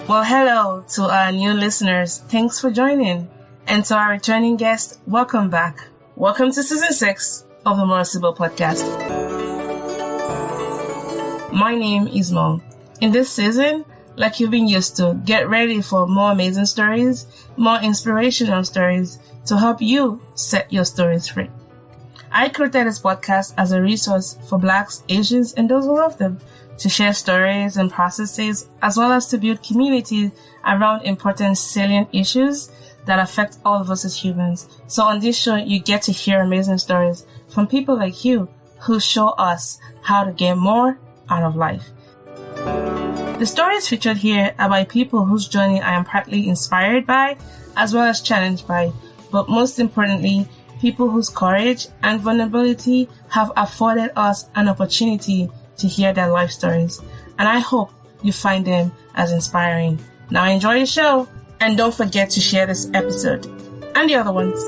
Well, hello to our new listeners. Thanks for joining. And to our returning guests, welcome back. Welcome to season 6 of the More Sibyl Podcast. My name is Mo. In this season, like you've been used to, get ready for more amazing stories, more inspirational stories to help you set your stories free. I created this podcast as a resource for Blacks, Asians, and those who love them to share stories and processes, as well as to build community around important salient issues that affect all of us as humans. So on this show, you get to hear amazing stories from people like you who show us how to get more out of life. The stories featured here are by people whose journey I am partly inspired by, as well as challenged by, but most importantly, people whose courage and vulnerability have afforded us an opportunity to hear their life stories. And I hope you find them as inspiring. Now enjoy the show, and don't forget to share this episode and the other ones.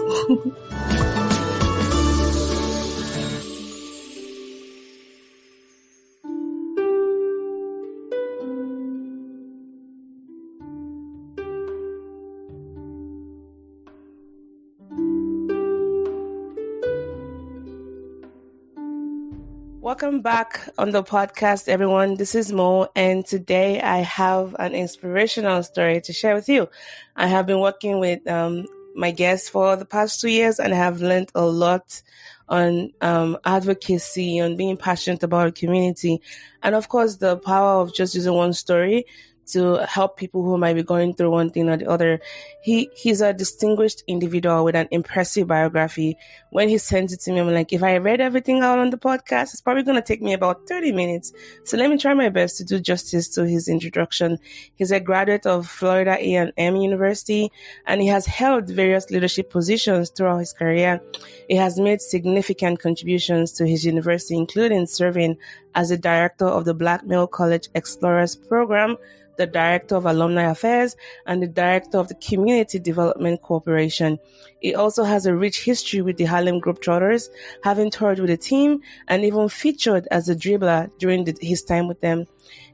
Welcome back on the podcast, everyone. This is Mo, and today I have an inspirational story to share with you. I have been working with my guests for the past 2 years, and I have learned a lot on advocacy, on being passionate about a community, and of course, the power of just using one story to help people who might be going through one thing or the other. He's a distinguished individual with an impressive biography. When he sent it to me, I'm like, if I read everything out on the podcast, it's probably going to take me about 30 minutes. So let me try my best to do justice to his introduction. He's a graduate of Florida A&amp University, and he has held various leadership positions throughout his career. He has made significant contributions to his university, including serving as the director of the Black Male College Explorers Program, the Director of Alumni Affairs, and the Director of the Community Development Corporation. He also has a rich history with the Harlem Globetrotters, having toured with the team and even featured as a dribbler during his time with them.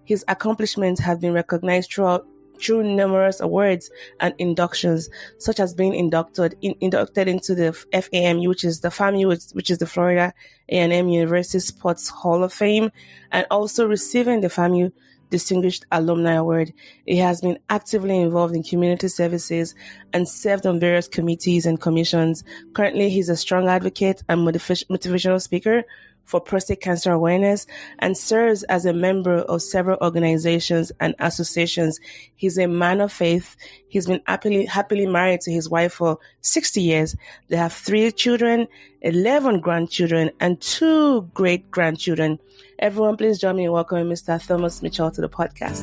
His accomplishments have been recognized through numerous awards and inductions, such as being inducted into the FAMU, which is the FAMU, which is the Florida A&amp University Sports Hall of Fame, and also receiving the FAMU Distinguished Alumni Award. He has been actively involved in community services and served on various committees and commissions. Currently, he's a strong advocate and motivational speaker for prostate cancer awareness and serves as a member of several organizations and associations. He's a man of faith. He's been happily married to his wife for 60 years. They have 3 children, 11 grandchildren, and 2 great-grandchildren. Everyone, please join me in welcoming Mr. Thomas Mitchell to the podcast.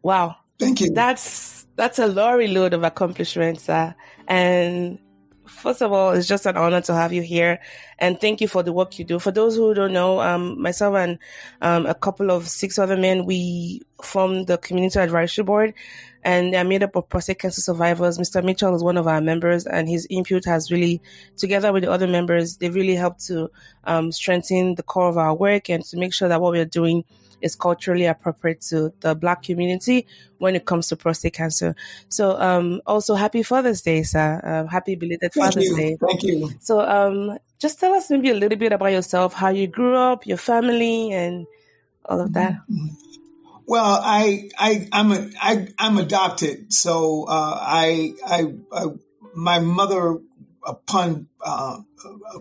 Wow. Thank you. That's a lorry load of accomplishments. And first of all, it's just an honor to have you here. And thank you for the work you do. For those who don't know, myself and a couple of 6 other men, we formed the Community Advisory Board, and they're made up of prostate cancer survivors. Mr. Mitchell is one of our members, and his input has really, together with the other members, they really helped to strengthen the core of our work and to make sure that what we're doing is culturally appropriate to the Black community when it comes to prostate cancer. So also happy Father's Day, sir. Happy belated Father's Day. Thank you. So just tell us maybe a little bit about yourself, how you grew up, your family, and all of that. Well, I'm adopted. So my mother, upon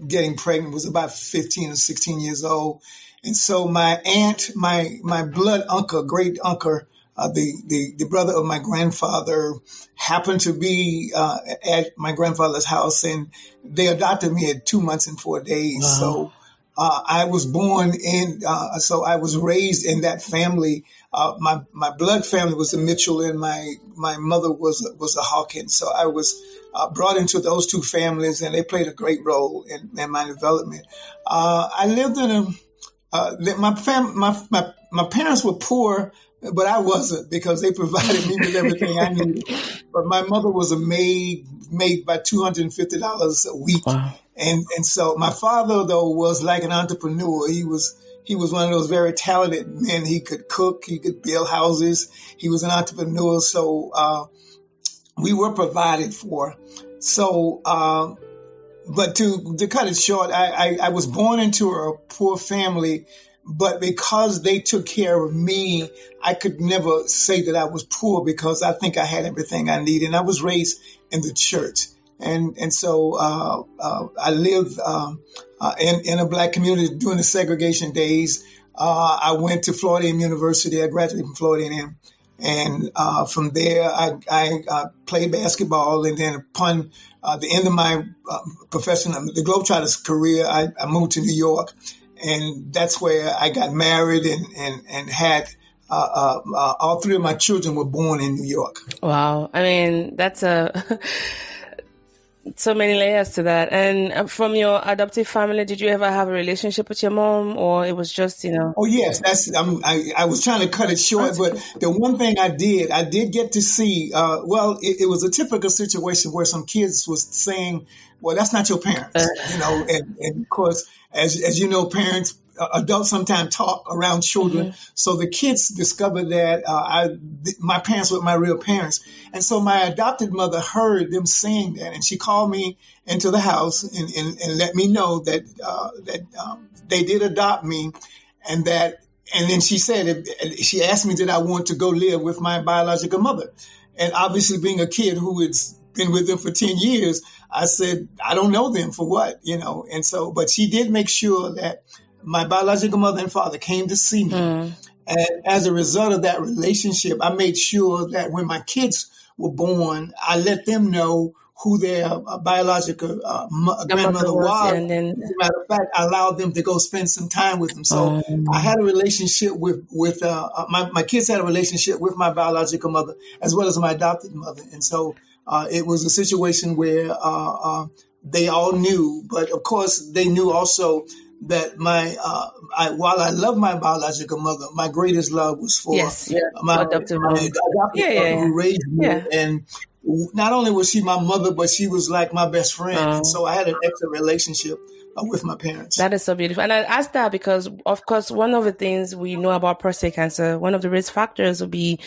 getting pregnant, was about 15 or 16 years old. And so my aunt, my blood uncle, great uncle, the brother of my grandfather, happened to be at my grandfather's house, and they adopted me at 2 months and 4 days. Wow. So I was born in, so I was raised in that family. My blood family was a Mitchell, and my mother was a Hawkins. So I was brought into those 2 families, and they played a great role in my development. I lived in a my parents were poor, but I wasn't, because they provided me with everything I needed. But my mother was a maid by $250 a week. Wow. And so my father, though, was like an entrepreneur. He was one of those very talented men. He could cook, he could build houses. He was an entrepreneur. So we were provided for. So, but to cut it short, I was born into a poor family, but because they took care of me, I could never say that I was poor because I think I had everything I needed. And I was raised in the church. And so I lived in a black community during the segregation days. I went to Florida A&amp University. I graduated from Florida A&amp. And from there, I played basketball. And then upon the end of my professional, the Globetrotters career, I moved to New York. And that's where I got married and had all three of my children were born in New York. Wow. I mean, that's so many layers to that. And from your adoptive family, did you ever have a relationship with your mom, or it was just, Oh, yes. I was trying to cut it short, but the one thing I did get to see, it was a typical situation where some kids was saying, well, that's not your parents, and of course, as you know, parents, adults sometimes talk around children. Mm-hmm. So the kids discovered that my parents were my real parents. And so my adopted mother heard them saying that, and she called me into the house and let me know that they did adopt me, and then she said, she asked me did I want to go live with my biological mother. And obviously being a kid who had been with them for 10 years, I said, I don't know them for what, and so, but she did make sure that my biological mother and father came to see me. And as a result of that relationship, I made sure that when my kids were born, I let them know who their biological grandmother was. And then, as a matter of fact, I allowed them to go spend some time with them. So I had a relationship with my kids had a relationship with my biological mother as well as my adopted mother. And so it was a situation where they all knew, but of course they knew also that while I love my biological mother, my greatest love was for my adoptive mother who raised me. Yeah. And not only was she my mother, but she was like my best friend. And so I had an excellent relationship with my parents. That is so beautiful. And I asked that because, of course, one of the things we know about prostate cancer, one of the risk factors would be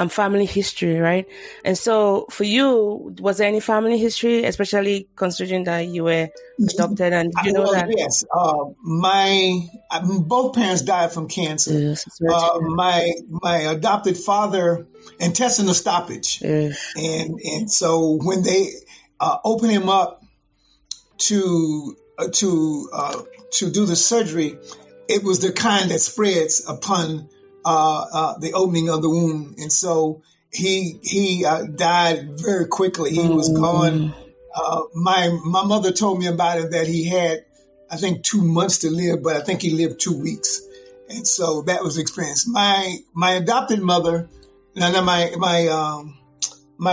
family history, right? And so for you, was there any family history, especially considering that you were adopted? And did you know that? Yes. Both parents died from cancer. Yes, my adopted father, intestinal stoppage. Yes. And so when they opened him up to do the surgery, it was the kind that spreads upon the opening of the womb, and so he died very quickly. He was gone. My mother told me about it that he had, I think, 2 months to live, but I think he lived 2 weeks, and so that was the experience. My adopted mother, my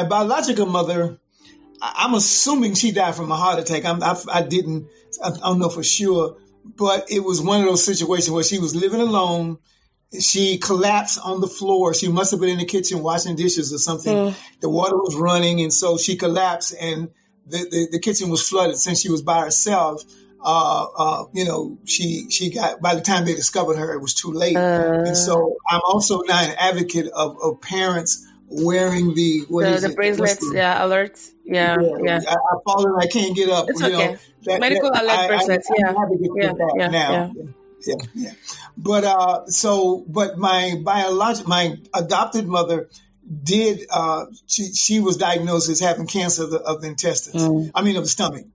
biological mother, I'm assuming she died from a heart attack. I don't know for sure, but it was one of those situations where she was living alone. She collapsed on the floor. She must have been in the kitchen washing dishes or something. The water was running, and so she collapsed, and the kitchen was flooded. Since she was by herself, she got, by the time they discovered her, it was too late. And so I'm also now an advocate of parents wearing the bracelets, alerts. Yeah. I fall and I can't get up. It's okay. Medical alert bracelets. Yeah. But my adopted mother did. She was diagnosed as having cancer of the intestines. Of the stomach.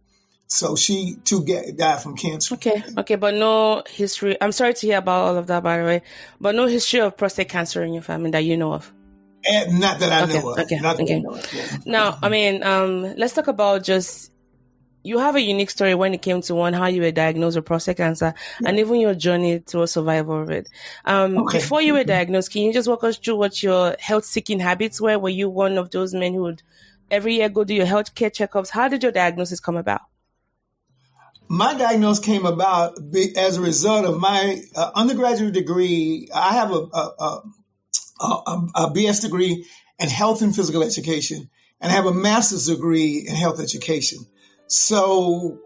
So she too died from cancer. Okay, but no history. I'm sorry to hear about all of that, by the way. But no history of prostate cancer in your family that you know of. Not that I know of. Okay. Now, let's talk about you have a unique story when it came to how you were diagnosed with prostate cancer and even your journey to a survival of it. Before you were diagnosed, can you just walk us through what your health-seeking habits were? Were you one of those men who would every year go do your healthcare checkups? How did your diagnosis come about? My diagnosis came about as a result of my undergraduate degree. I have a BS degree in health and physical education, and I have a master's degree in health education. So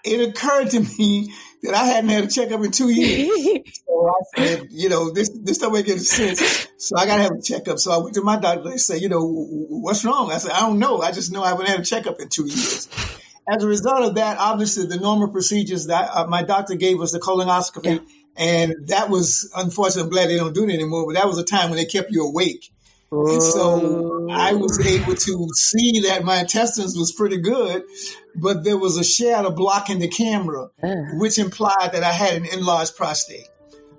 it occurred to me that I hadn't had a checkup in 2 years. So I said, this don't make any sense. So I got to have a checkup. So I went to my doctor. They said, what's wrong? I said, I don't know. I just know I haven't had a checkup in 2 years. As a result of that, obviously the normal procedures that my doctor gave us, the colonoscopy, and that was, unfortunately, I'm glad they don't do it anymore, but that was a time when they kept you awake. And so I was able to see that my intestines was pretty good, but there was a shadow blocking the camera, which implied that I had an enlarged prostate.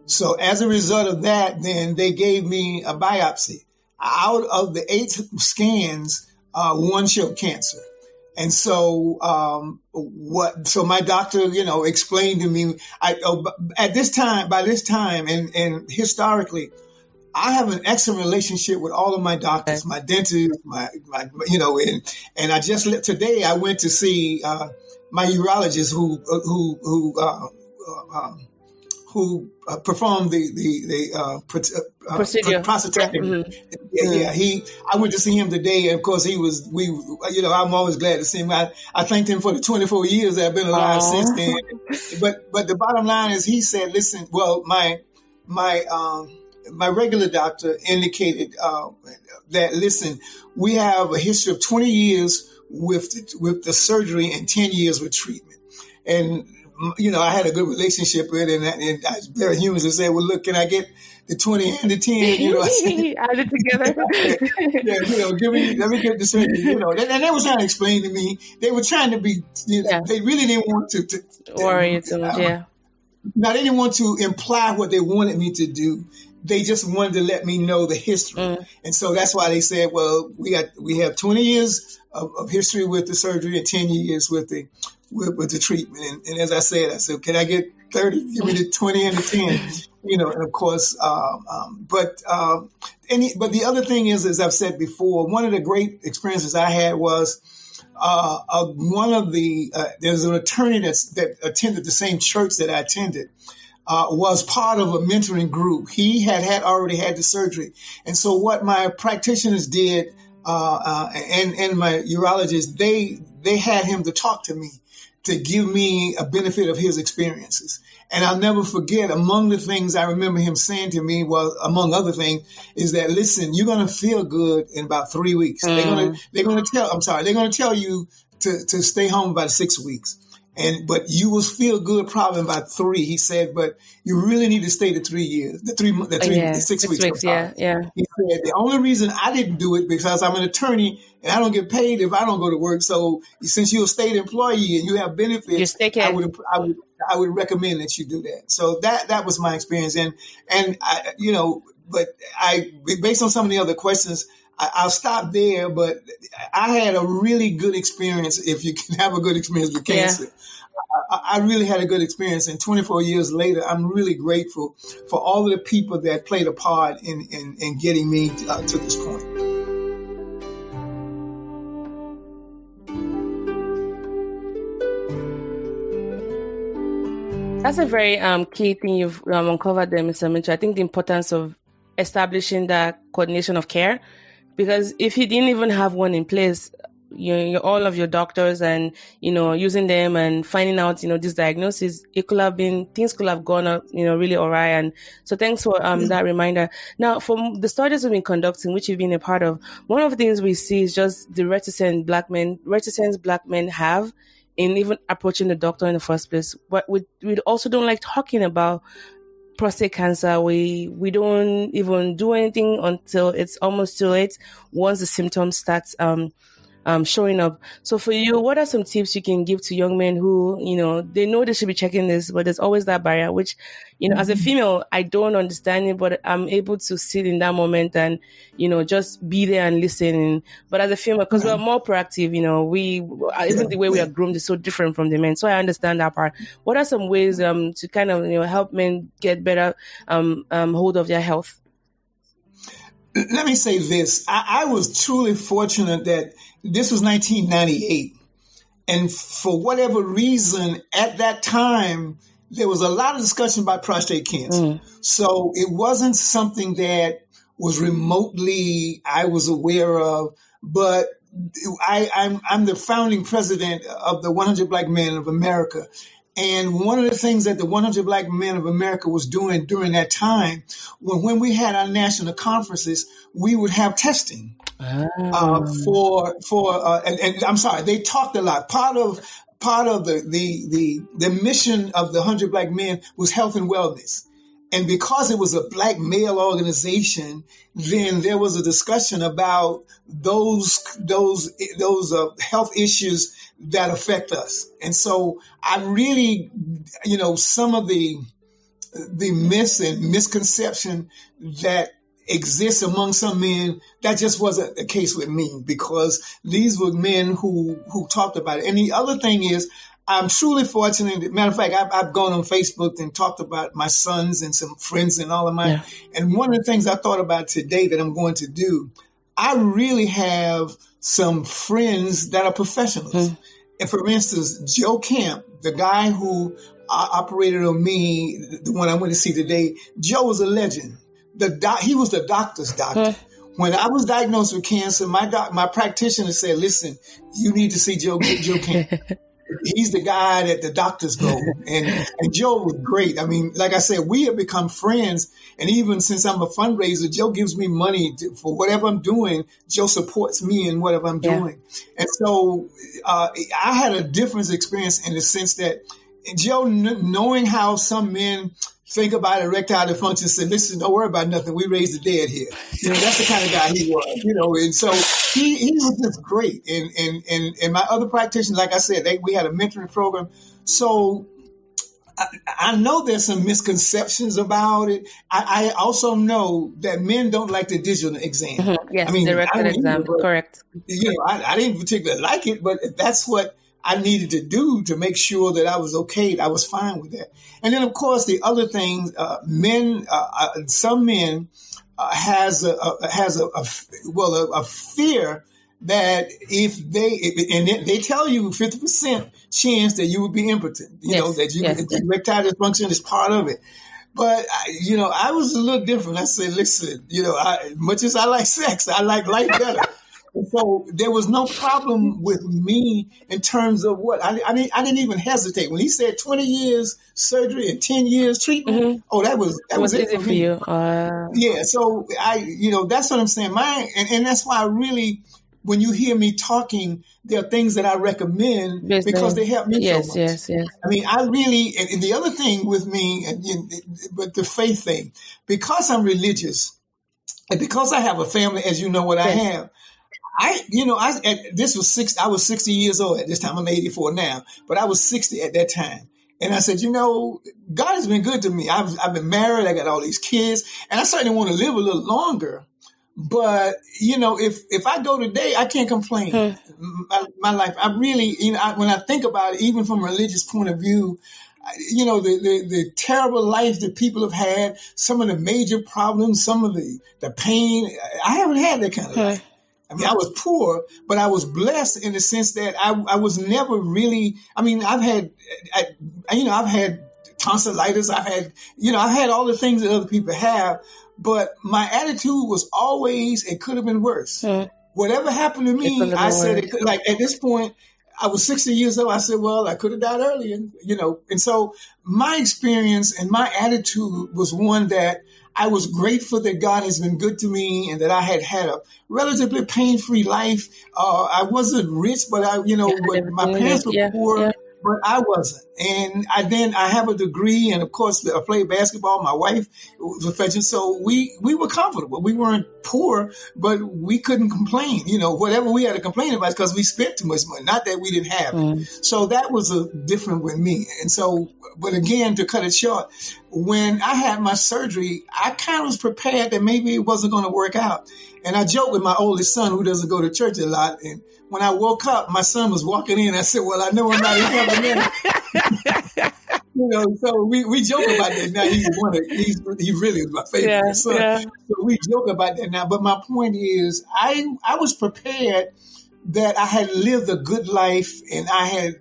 So as a result of that, then they gave me a biopsy. Out of the 8 scans, 1 showed cancer. And so, so my doctor, explained to me, by this time, and historically, I have an excellent relationship with all of my doctors, my dentist, and I just today I went to see my urologist who performed the procedure. Prostatectomy. I went to see him today, and of course I'm always glad to see him. I thanked him for the 24 years that I've been alive since then. But the bottom line is, he said, listen, well, my regular doctor indicated that, listen, we have a history of 20 years with the surgery and 10 years with treatment. And, I had a good relationship with it, and I was very human to say, well, look, can I get the 20 and the 10? Add it together. Let me get the surgery, and they were trying to explain to me. They were trying to be, they really didn't want to worry you too much, Now, they didn't want to imply what they wanted me to do. They just wanted to let me know the history. And so that's why they said, well, we have 20 years of history with the surgery and 10 years with the treatment. And as I said, can I get 30? Give me the 20 and the 10, and of course, but the other thing is, as I've said before, one of the great experiences I had was, there's an attorney that attended the same church that I attended, was part of a mentoring group. He had already had the surgery. And so what my practitioners did, and my urologist, they had him to talk to me, to give me a benefit of his experiences. And I'll never forget, among the things I remember him saying to me was, among other things, is that, listen, you're going to feel good in about 3 weeks. They're going to tell you to stay home about 6 weeks. But you will feel good probably about 3, he said, but you really need to stay the 3 years, the 6 weeks. Yeah. He said, the only reason I didn't do it because I'm an attorney and I don't get paid if I don't go to work. So since you're a state employee and you have benefits, I would recommend that you do that. So that was my experience. And I, but based on some of the other questions, I'll stop there, but I had a really good experience, if you can have a good experience with cancer. I really had a good experience, and 24 years later, I'm really grateful for all of the people that played a part in getting me to this point. That's a very key thing you've uncovered there, Mr. Mitchell. I think the importance of establishing that coordination of care, because if you didn't even have one in place, all of your doctors and, using them and finding out, this diagnosis, things could have gone, really awry. And so thanks for that reminder. Now, from the studies we've been conducting, which you've been a part of, one of the things we see is just the reticence black men have in even approaching the doctor in the first place. But we also don't like talking about prostate cancer. We don't even do anything until it's almost too late, once the symptoms starts showing up. So for you, what are some tips you can give to young men who, they know they should be checking this, but there's always that barrier, which, as a female, I don't understand it, but I'm able to sit in that moment and, just be there and listen. But as a female, because we're more proactive, even the way we are groomed is so different from the men. So I understand that part. What are some ways to kind of, help men get better hold of their health? Let me say this. I was truly fortunate that this was 1998. And for whatever reason, at that time, there was a lot of discussion about prostate cancer. So it wasn't something that was remotely I was aware of. But I'm the founding president of the 100 Black Men of America. And one of the things that the 100 Black Men of America was doing during that time, when we had our national conferences, we would have testing and I'm sorry, they talked a lot. Part of the mission of the 100 Black Men was health and wellness. And because it was a Black male organization, then there was a discussion about those health issues that affect us. And so I really, some of the myths and misconception that exists among some men, that just wasn't the case with me, because these were men who talked about it. And the other thing is, I'm truly fortunate. Matter of fact, I've gone on Facebook and talked about my sons and some friends and all of mine. Yeah. And one of the things I thought about today that I'm going to do, I really have some friends that are professionals. Mm-hmm. And for instance, Joe Camp, the guy who operated on me, the one I went to see today, Joe was a legend. He was the doctor's doctor. Mm-hmm. When I was diagnosed with cancer, my practitioner said, listen, you need to see Joe Camp. He's the guy that the doctors go. And Joe was great. I mean, like I said, we have become friends. And even since I'm a fundraiser, Joe gives me money for whatever I'm doing. Joe supports me in whatever I'm doing. And so I had a different experience in the sense that Joe, knowing how some men think about erectile dysfunction, said, listen, don't worry about nothing. We raise the dead here. That's the kind of guy he was, and so he was just great. And my other practitioners, like I said, we had a mentoring program. So I know there's some misconceptions about it. I also know that men don't like the digital exam. Mm-hmm. Yes, the rectal exam, correct. I didn't particularly like it, but that's what I needed to do to make sure that I was okay. I was fine with that. And then, of course, the other thing, some men has a fear that if they tell you 50% chance that you would be impotent, that erectile dysfunction is part of it. But, I was a little different. I said, listen, much as I like sex, I like life better. And so there was no problem with me in terms of what I didn't even hesitate when he said 20 years surgery and 10 years treatment. Mm-hmm. Oh, that was it easy for you. Yeah. So that's what I'm saying. And that's why I really, when you hear me talking, there are things that I recommend because they help me so much. Yes. I mean, I really, and the other thing with me, but the faith thing, because I'm religious and because I have a family, as you know what I have. I was 60 years old at this time. I'm 84 now, but I was 60 at that time. And I said, God has been good to me. I've been married. I got all these kids, and I certainly want to live a little longer. But, if I go today, I can't complain. My life, I really, when I think about it, even from a religious point of view, the terrible life that people have had, some of the major problems, some of the pain, I haven't had that kind of life. I mean, I was poor, but I was blessed in the sense that I was never really, I've had tonsillitis. I've had all the things that other people have, but my attitude was always, it could have been worse. Whatever happened to me, I said, it could, like at this point, I was 60 years old. I said, well, I could have died earlier, and so my experience and my attitude was one that I was grateful that God has been good to me and that I had a relatively pain-free life. I wasn't rich, but my parents were poor, but I wasn't. And I have a degree, and of course I played basketball. My wife was a professional, so we were comfortable. We weren't poor, but we couldn't complain. Whatever we had to complain about is because we spent too much money, not that we didn't have it. So that was different with me. And so, but again, to cut it short, when I had my surgery, I kind of was prepared that maybe it wasn't going to work out. And I joked with my oldest son, who doesn't go to church a lot. And when I woke up, my son was walking in. I said, well, I know I'm not in heaven. So we joke about that now. He really is my favorite son. Yeah. So we joke about that now. But my point is, I was prepared that I had lived a good life, and I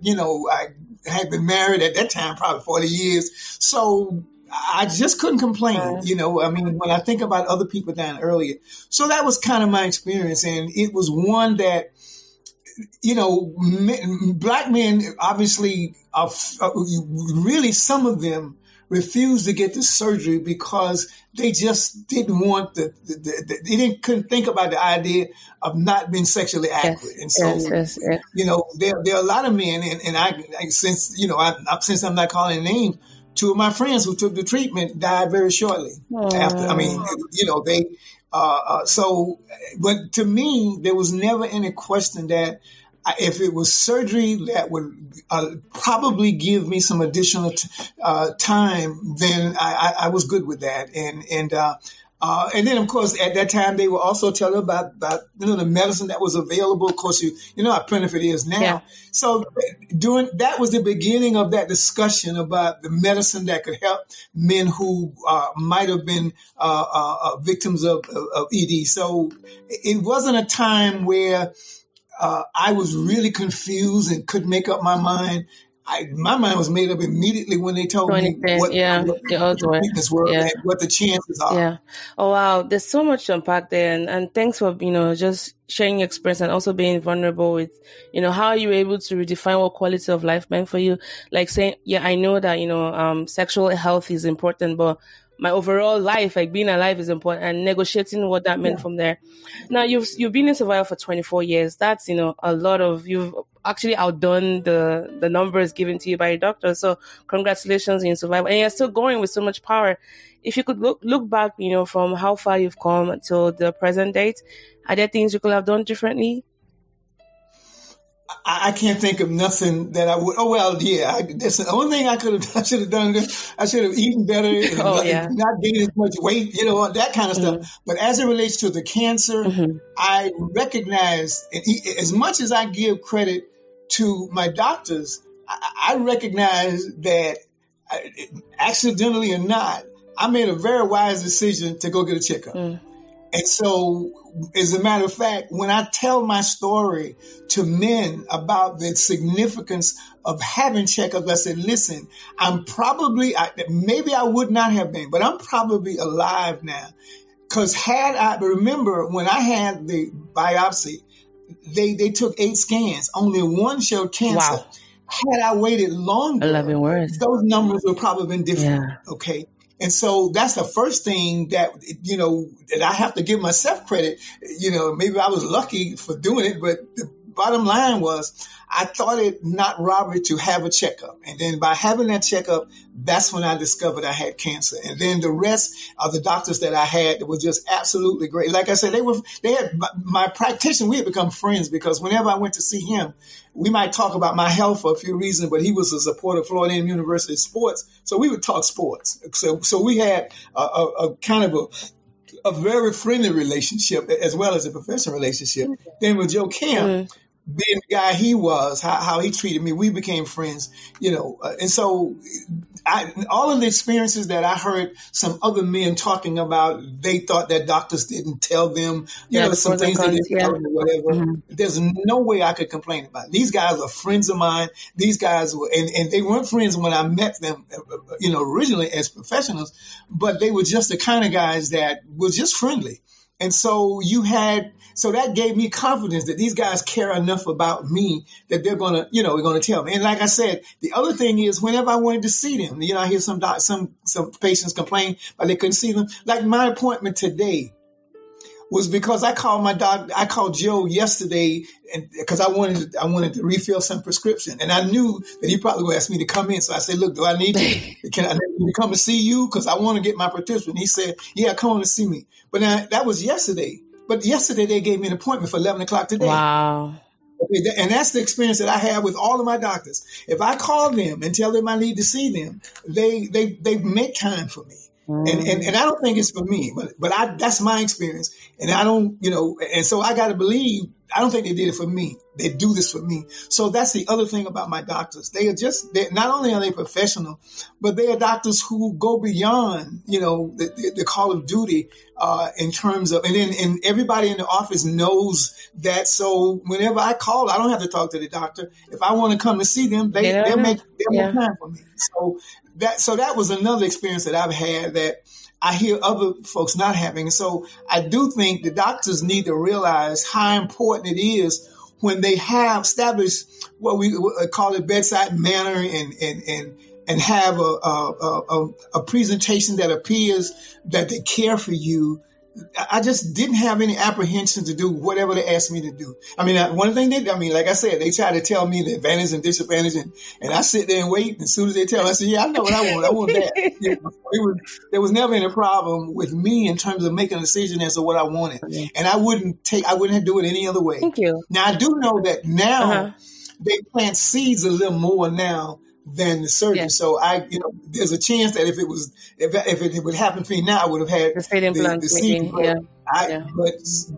had been married at that time, probably 40 years. So I just couldn't complain. When I think about other people dying earlier. So that was kind of my experience. And it was one that black men obviously are really, some of them refused to get the surgery because they just didn't want couldn't think about the idea of not being sexually accurate. Yes, and so, yes. there are a lot of men, and since I'm not calling names, two of my friends who took the treatment died very shortly after. I mean, they. But to me, there was never any question that if it was surgery that would probably give me some additional time, then I was good with that. And then, of course, at that time, they were also telling about the medicine that was available. Of course, how plentiful it is now. Yeah. So that was the beginning of that discussion about the medicine that could help men who might have been victims of ED. So it wasn't a time where I was really confused and couldn't make up my mind. My mind was made up immediately when they told me what the treatments were and what the chances are. Yeah. Oh, wow. There's so much to unpack there. And thanks for, just sharing your experience and also being vulnerable with, how you were able to redefine what quality of life meant for you. Like saying, I know that, sexual health is important, but my overall life, like being alive, is important, and negotiating what that meant from there. Now, you've been in survival for 24 years. That's, a lot of, you've actually outdone the numbers given to you by your doctor. So congratulations in survival. And you're still going with so much power. If you could look back, from how far you've come until the present date, are there things you could have done differently? I can't think of nothing that I would. Oh, well, yeah. That's the only thing I should have done. I should have eaten better and not gained as much weight, that kind of stuff. But as it relates to the cancer, I recognize, as much as I give credit to my doctors, I recognize that accidentally or not, I made a very wise decision to go get a checkup. And so, as a matter of fact, when I tell my story to men about the significance of having checkups, I said, listen, I'm probably, maybe I would not have been, but I'm probably alive now. Because remember, when I had the biopsy, they took 8 scans. Only one showed cancer. Wow. Had I waited longer, 11 words. Those numbers would probably have been different. Yeah. Okay. And so that's the first thing that, that I have to give myself credit. Maybe I was lucky for doing it, but the bottom line was I thought it not robbery to have a checkup. And then by having that checkup, that's when I discovered I had cancer. And then the rest of the doctors that I had was just absolutely great. Like I said, they had my practitioner. We had become friends because whenever I went to see him, we might talk about my health for a few reasons, but he was a supporter of Florida A&amp University sports. So we would talk sports. So we had a kind of a very friendly relationship as well as a professional relationship. Then with Joe Camp, being the guy he was, how he treated me, we became friends, and so all of the experiences that I heard some other men talking about, they thought that doctors didn't tell them, some things they didn't tell them or whatever. There's no way I could complain about it. These guys are friends of mine. These guys were, and they weren't friends when I met them, originally as professionals, but they were just the kind of guys that were just friendly. And so so that gave me confidence that these guys care enough about me that they're going to tell me. And like I said, the other thing is whenever I wanted to see them, I hear some patients complain, but they couldn't see them. Like my appointment today was because I called my doctor. I called Joe yesterday because I wanted to refill some prescription. And I knew that he probably would ask me to come in. So I said, look, do I need to, can I need to come and see you? Because I want to get my prescription. He said, yeah, come on and see me. But now, that was yesterday. But yesterday they gave me an appointment for 11 o'clock today. Wow. And that's the experience that I have with all of my doctors. If I call them and tell them I need to see them, they make time for me. And I don't think it's for me, but that's my experience. And I don't, and so I got to believe, I don't think they did it for me. They do this for me. So that's the other thing about my doctors. They not only are they professional, but they are doctors who go beyond, the call of duty, in terms of, and everybody in the office knows that. So whenever I call, I don't have to talk to the doctor. If I want to come and see them, they'll make time for me. So that was another experience that I've had that I hear other folks not having. And so I do think the doctors need to realize how important it is when they have established what we call it bedside manner and have a presentation that appears that they care for you, I just didn't have any apprehension to do whatever they asked me to do. I mean, one thing like I said, they try to tell me the advantage and disadvantage, and I sit there and wait. And as soon as they tell me, I say, yeah, I know what I want. I want that. There was never any problem with me in terms of making a decision as to what I wanted. And I wouldn't do it any other way. Thank you. Now, I do know that now they plant seeds a little more now than the surgery. Yes. So there's a chance that if it would happen for me now, I would have had the seed.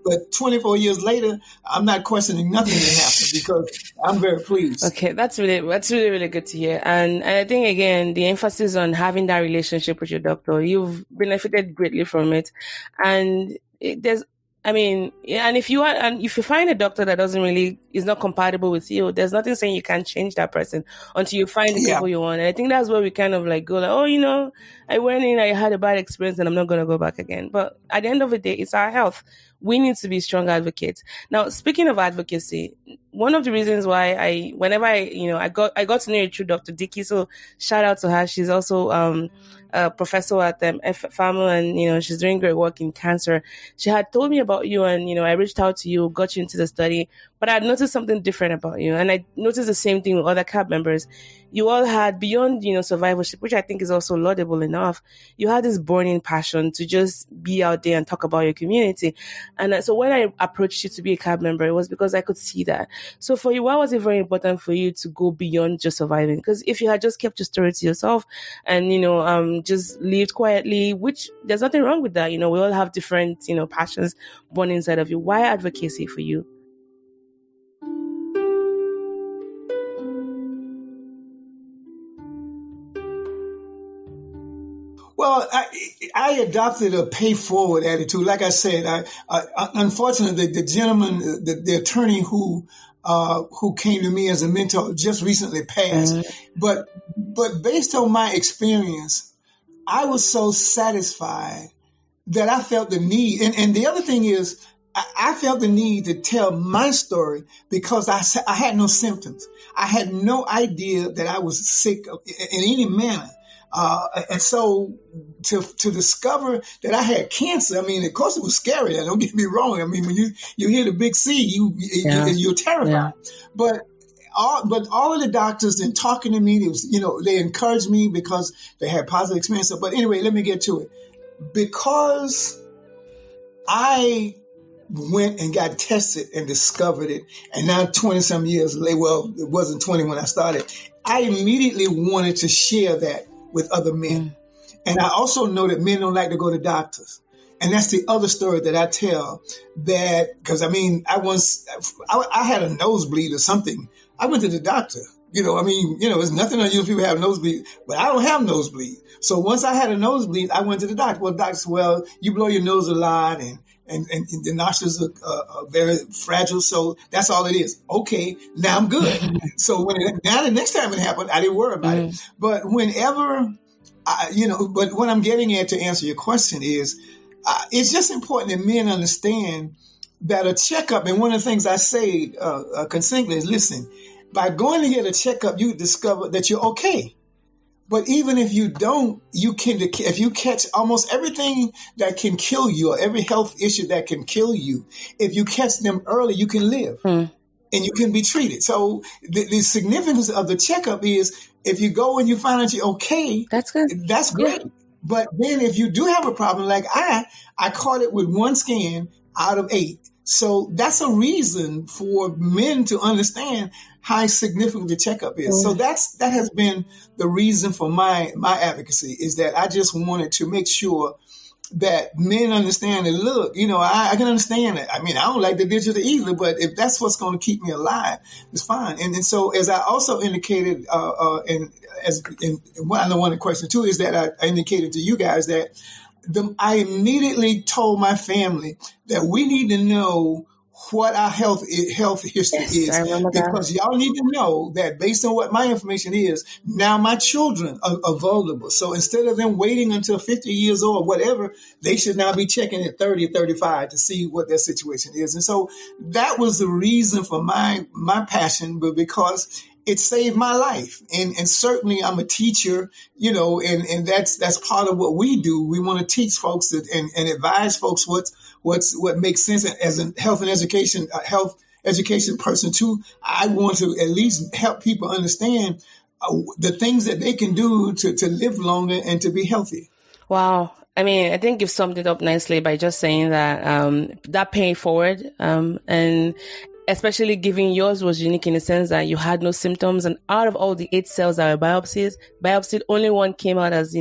But 24 years later, I'm not questioning nothing that happened because I'm very pleased. Okay, that's really good to hear. And I think again, the emphasis on having that relationship with your doctor, you've benefited greatly from it. And if you find a doctor that is not compatible with you, there's nothing saying you can't change that person until you find the people you want. And I think that's where we kind of like go like, I went in, I had a bad experience and I'm not going to go back again. But at the end of the day, it's our health. We need to be strong advocates. Now, speaking of advocacy, one of the reasons why I got to know you through Dr. Dickey. So shout out to her. She's also, a professor at FAMU, and, she's doing great work in cancer. She had told me about you and, I reached out to you, got you into the study, but I noticed something different about you. And I noticed the same thing with other CAB members. You all had, beyond, survivorship, which I think is also laudable enough, you had this burning passion to just be out there and talk about your community. And so when I approached you to be a CAB member, it was because I could see that. So for you, why was it very important for you to go beyond just surviving? Because if you had just kept your story to yourself and, just lived quietly, which there's nothing wrong with that. We all have different, passions born inside of you. Why advocacy for you? Well, I adopted a pay forward attitude. Like I said, unfortunately, the gentleman, the attorney who came to me as a mentor just recently passed. But based on my experience, I was so satisfied that I felt the need. And the other thing is, I felt the need to tell my story because I had no symptoms. I had no idea that I was sick in any manner. And so to discover that I had cancer, I mean, of course it was scary. Don't get me wrong. I mean, when you hear the big C, you're terrified. Yeah. But all of the doctors and talking to me, they encouraged me because they had positive experience. But anyway, let me get to it. Because I went and got tested and discovered it, and now 20-some years later, well, it wasn't 20 when I started, I immediately wanted to share that with other men. And I also know that men don't like to go to doctors. And that's the other story that I tell, that, because I had a nosebleed or something. I went to the doctor. There's nothing unusual people have nosebleed, but I don't have nosebleed. So once I had a nosebleed, I went to the doctor. Well, the doctor said, you blow your nose a lot and the nostrils are very fragile. So that's all it is. Okay, now I'm good. So now the next time it happened, I didn't worry about it. But but what I'm getting at to answer your question is, it's just important that men understand that a checkup, and one of the things I say consistently is, listen, by going to get a checkup, you discover that you're okay. But even if you don't, if you catch almost everything that can kill you, or every health issue that can kill you, if you catch them early, you can live and you can be treated. So the significance of the checkup is, if you go and you find out you're okay, that's good. That's great. Yeah. But then if you do have a problem, like I caught it with 1 scan out of 8. So that's a reason for men to understand how significant the checkup is. So that has been the reason for my advocacy, is that I just wanted to make sure that men understand that, look, I can understand it. I mean, I don't like the digital either, but if that's what's going to keep me alive, it's fine. And so, as I also indicated, and one of the question too, is that I indicated to you guys that I immediately told my family that we need to know what our health history is. I remember that. Because y'all need to know that based on what my information is, now my children are vulnerable. So instead of them waiting until 50 years old or whatever, they should now be checking at 30 or 35 to see what their situation is. And so that was the reason for my passion, but because it saved my life. And certainly I'm a teacher, and that's part of what we do. We want to teach folks and advise folks what makes sense as a health education person too. I want to at least help people understand the things that they can do to live longer and to be healthy. Wow. I mean, I think you've summed it up nicely by just saying that that paying forward, and especially given yours was unique in the sense that you had no symptoms, and out of all the 8 cells that were biopsied, only one came out as,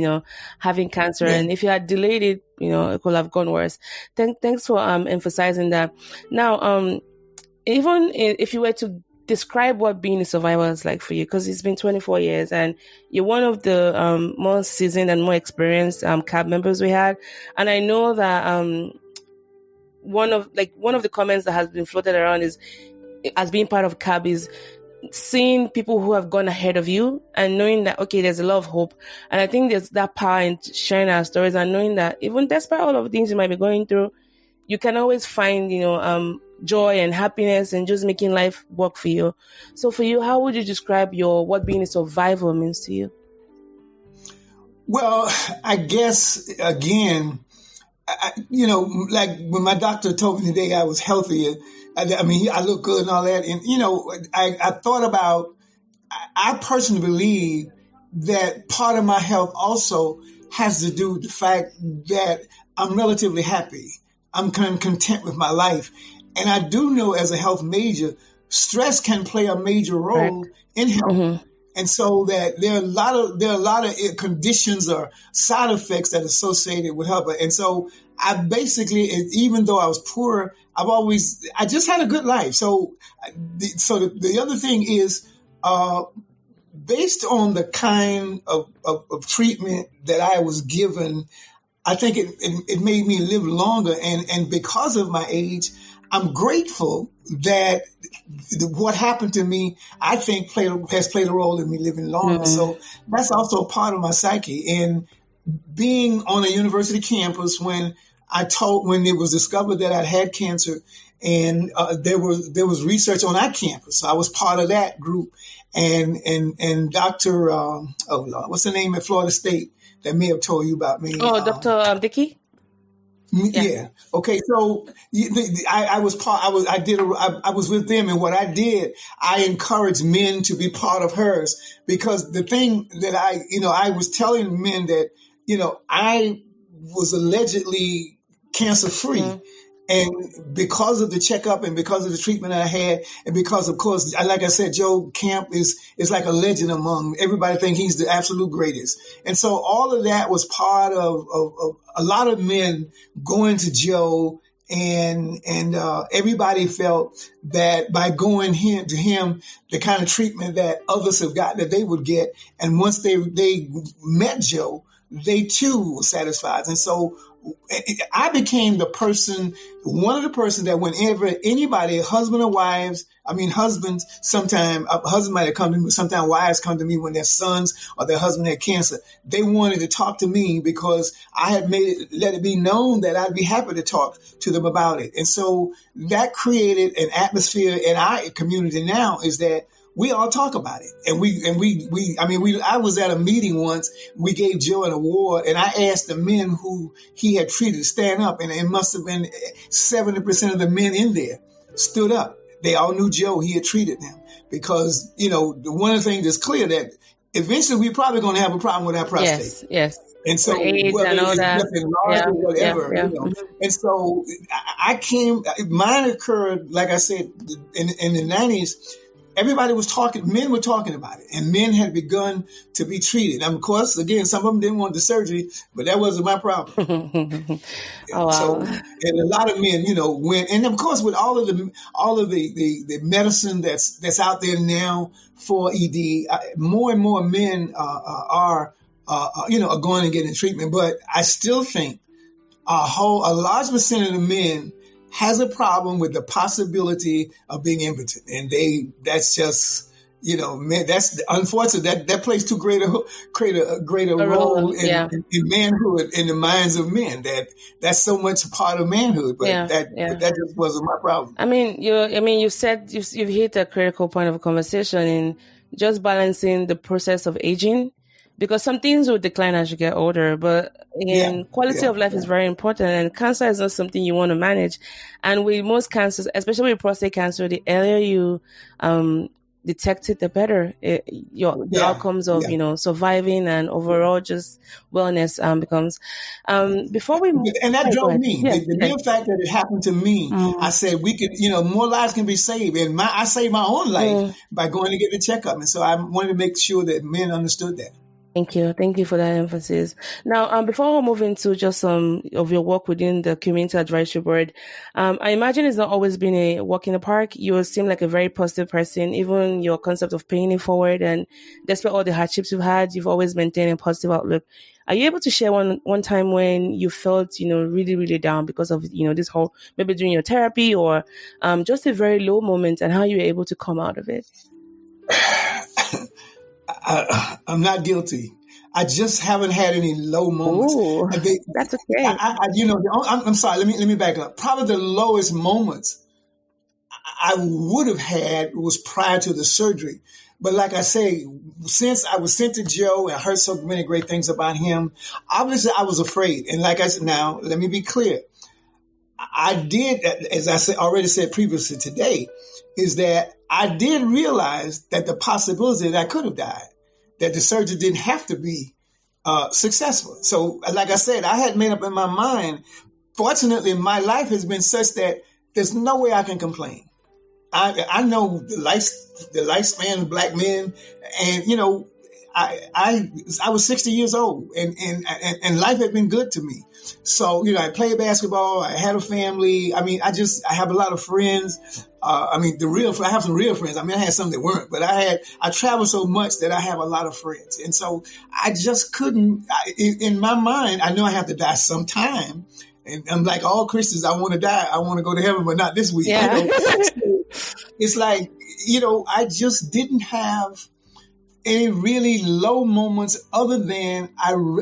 having cancer. Yeah. And if you had delayed it, it could have gone worse. Thanks for emphasizing that. Now, even if you were to describe what being a survivor is like for you, because it's been 24 years and you're one of the more seasoned and more experienced CAB members we had. And I know that one of the comments that has been floated around is, as being part of CAB, is seeing people who have gone ahead of you and knowing that, okay, there's a lot of hope. And I think there's that power in sharing our stories and knowing that even despite all of the things you might be going through, you can always find, joy and happiness and just making life work for you. So for you, how would you describe what being a survivor means to you? Well, I guess, again, like when my doctor told me today I was healthier, I look good and all that. And, I thought about, I personally believe that part of my health also has to do with the fact that I'm relatively happy. I'm kind of content with my life. And I do know as a health major, stress can play a major role in health. Mm-hmm. And so that there are a lot of conditions or side effects that are associated with health. And so I basically, even though I was poor, I just had a good life. So the other thing is, based on the kind of treatment that I was given, I think it made me live longer. And because of my age, I'm grateful that what happened to me, I think has played a role in me living longer. Mm-hmm. So that's also part of my psyche. And being on a university campus when it was discovered that I'd had cancer, and there was research on our campus, so I was part of that group. And Dr. What's the name at Florida State that may have told you about me? Oh, Dr. Dickey. Yeah. Okay. So I was with them, and what I did, I encouraged men to be part of hers, because the thing that I was telling men that, I was allegedly cancer free. Mm-hmm. And because of the checkup and because of the treatment I had, and because, of course, like I said, Joe Camp is like a legend among everybody. Think he's the absolute greatest. And so all of that was part of a lot of men going to Joe, and everybody felt that by going to him, the kind of treatment that others have gotten, that they would get. And once they met Joe, they too were satisfied. And so I became one of the person that whenever anybody, husband or wives, husbands, sometimes a husband might have come to me, but sometimes wives come to me when their sons or their husband had cancer. They wanted to talk to me because I had let it be known that I'd be happy to talk to them about it. And so that created an atmosphere in our community now, is that we all talk about it. I was at a meeting once. We gave Joe an award, and I asked the men who he had treated to stand up, and it must have been 70% of the men in there stood up. They all knew Joe. He had treated them, because, one of the things that's clear, that eventually we're probably going to have a problem with our prostate. Yes. And so, whether it's nothing large or whatever, And so mine occurred, like I said, in the 90s. Everybody was talking, men were talking about it, and men had begun to be treated. And of course, again, some of them didn't want the surgery, but that wasn't my problem. Oh, wow. So, and a lot of men, went, and of course, with all of the medicine that's out there now for ED, more and more men are going and getting treatment. But I still think a large percent of the men has a problem with the possibility of being impotent. And that's just, man, that's unfortunate. That plays too great a greater role in manhood in the minds of men. That's so much part of manhood, but that just wasn't my problem. You said you've hit a critical point of conversation in just balancing the process of aging, because some things will decline as you get older, but quality of life is very important, and cancer is not something you want to manage. And with most cancers, especially with prostate cancer, the earlier you detect it, the better the outcomes of surviving and overall just wellness becomes. Before we move, and that drove me. The mere fact that it happened to me, I said we could, more lives can be saved, and I saved my own life by going to get the checkup, and so I wanted to make sure that men understood that. Thank you for that emphasis. Now, before we move into just some of your work within the Community Advisory Board, I imagine it's not always been a walk in the park. You seem like a very positive person. Even your concept of paying it forward, and despite all the hardships you've had, you've always maintained a positive outlook. Are you able to share one time when you felt, really, really down because of, this whole, maybe during your therapy or just a very low moment, and how you were able to come out of it? I'm not guilty. I just haven't had any low moments. Ooh, that's okay. I'm sorry. Let me back up. Probably the lowest moments I would have had was prior to the surgery. But like I say, since I was sent to Joe and I heard so many great things about him, obviously I was afraid. And like I said, now let me be clear. I did, as I already said previously today, is that I did realize that the possibility that I could have died, that the surgery didn't have to be successful. So, like I said, I had made up in my mind. Fortunately, my life has been such that there's no way I can complain. I know the lifespan of Black men, and I was 60 years old, and life had been good to me. So, I played basketball. I had a family. I have a lot of friends. I have some real friends. I had some that weren't, but I travel so much that I have a lot of friends. And so I just couldn't, in my mind, I know I have to die sometime. And I'm like all Christians, I want to die. I want to go to heaven, but not this week. Yeah. It's like, I just didn't have any really low moments other than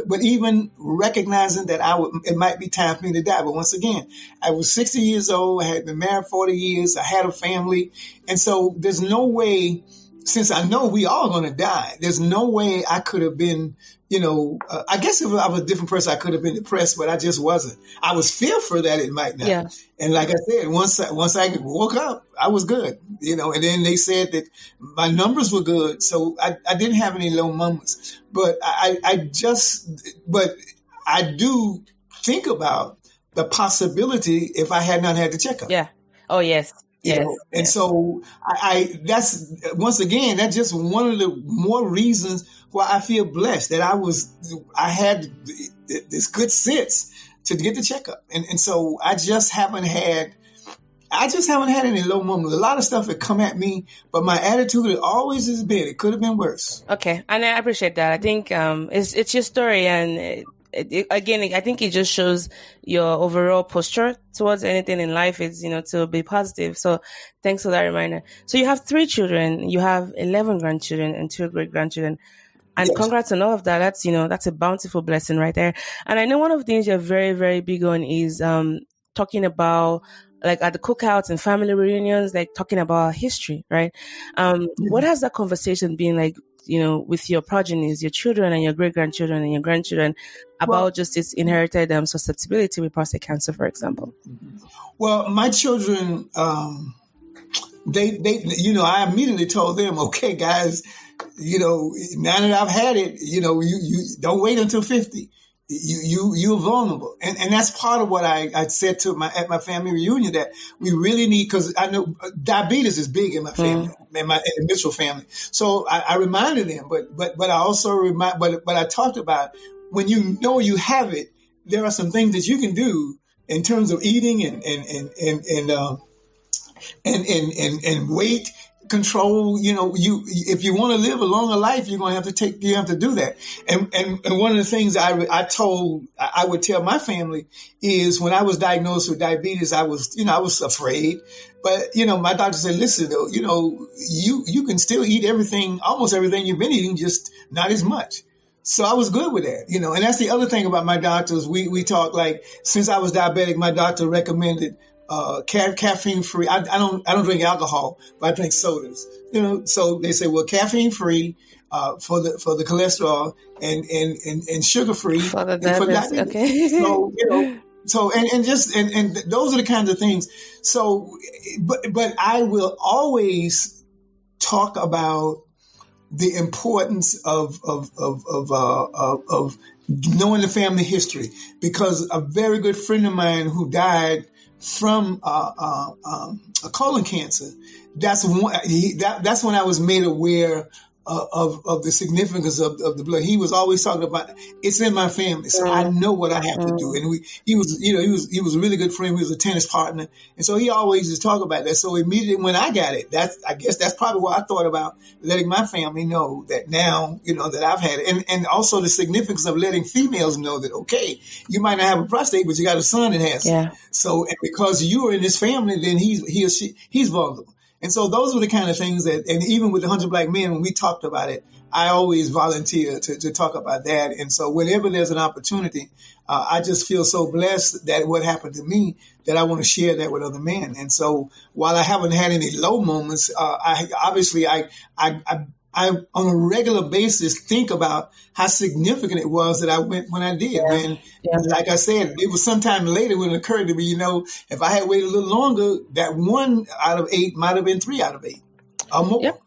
but even recognizing that it might be time for me to die. But once again, I was 60 years old. I had been married 40 years. I had a family. And so there's no way, since I know we all going to die, there's no way I could have been, I guess if I was a different person, I could have been depressed, but I just wasn't. I was fearful that it might not. Yeah. And like I said, once I woke up, I was good, and then they said that my numbers were good. So I didn't have any low moments, but I do think about the possibility if I had not had the checkup. Yeah. Oh, yes. And so that's, once again, that's just one of the more reasons why I feel blessed that I had this good sense to get the checkup. And so I just haven't had any low moments. A lot of stuff had come at me, but my attitude always has been, it could have been worse. Okay. And I appreciate that. I think, it's your story, and again, I think it just shows your overall posture towards anything in life is, to be positive. So thanks for that reminder. So you have 3 children, you have 11 grandchildren and 2 great grandchildren. And yes. Congrats on all of that. That's a bountiful blessing right there. And I know one of the things you're very, very big on is, talking about, like at the cookouts and family reunions, like talking about history, right? What has that conversation been like, with your progenies, your children and your great-grandchildren and your grandchildren about just this inherited susceptibility with prostate cancer, for example? Well, my children, they I immediately told them, okay, guys, now that I've had it, you don't wait until 50. You're vulnerable. And that's part of what I said at my family reunion, that we really need, because I know diabetes is big in my family, in the Mitchell family. So I reminded them, but I also but I talked about, when you know you have it, there are some things that you can do in terms of eating and weight control, if you want to live a longer life, you have to do that. And one of the things I would tell my family is when I was diagnosed with diabetes, I was afraid, but, my doctor said, listen, though, you can still eat almost everything you've been eating, just not as much. So I was good with that, and that's the other thing about my doctors. We talk like, since I was diabetic, my doctor recommended caffeine free. I don't drink alcohol, but I drink sodas. So they say, well, caffeine free for the cholesterol and sugar free for the diabetes. Okay. So and those are the kinds of things. So, but I will always talk about the importance of knowing the family history, because a very good friend of mine who died from a colon cancer, that's when I was made aware of the significance of the blood. He was always talking about, it's in my family, so I know what I have to do. And he was a really good friend. He was a tennis partner, and so he always just talk about that. So immediately when I got it, I guess that's probably what I thought about, letting my family know that now, that I've had it, and also the significance of letting females know that, okay, you might not have a prostate, but you got a son that has it. So, and because you are in this family, then he's vulnerable. And so those were the kind of things that, and even with the 100 Black Men, when we talked about it, I always volunteer to talk about that. And so whenever there's an opportunity, I just feel so blessed that what happened to me, that I want to share that with other men. And so while I haven't had any low moments, I on a regular basis think about how significant it was that I went when I did. And like I said, it was sometime later when it occurred to me, if I had waited a little longer, that 1 out of 8 might have been 3 out of 8 or more. Yep.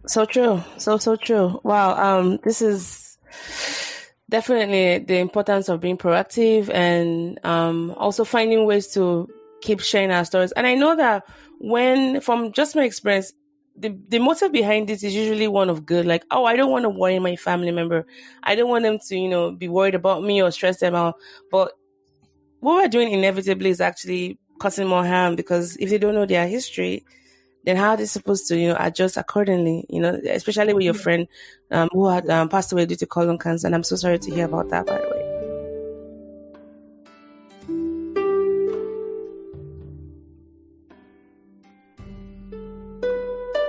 So true. So true. Wow. This is definitely the importance of being proactive and also finding ways to keep sharing our stories. And I know that from just my experience, the motive behind this is usually one of good, like, oh, I don't want to worry my family member. I don't want them to, be worried about me or stress them out. But what we're doing inevitably is actually causing more harm, because if they don't know their history, then how are they supposed to, adjust accordingly, especially with your friend who had passed away due to colon cancer. And I'm so sorry to hear about that, by the way.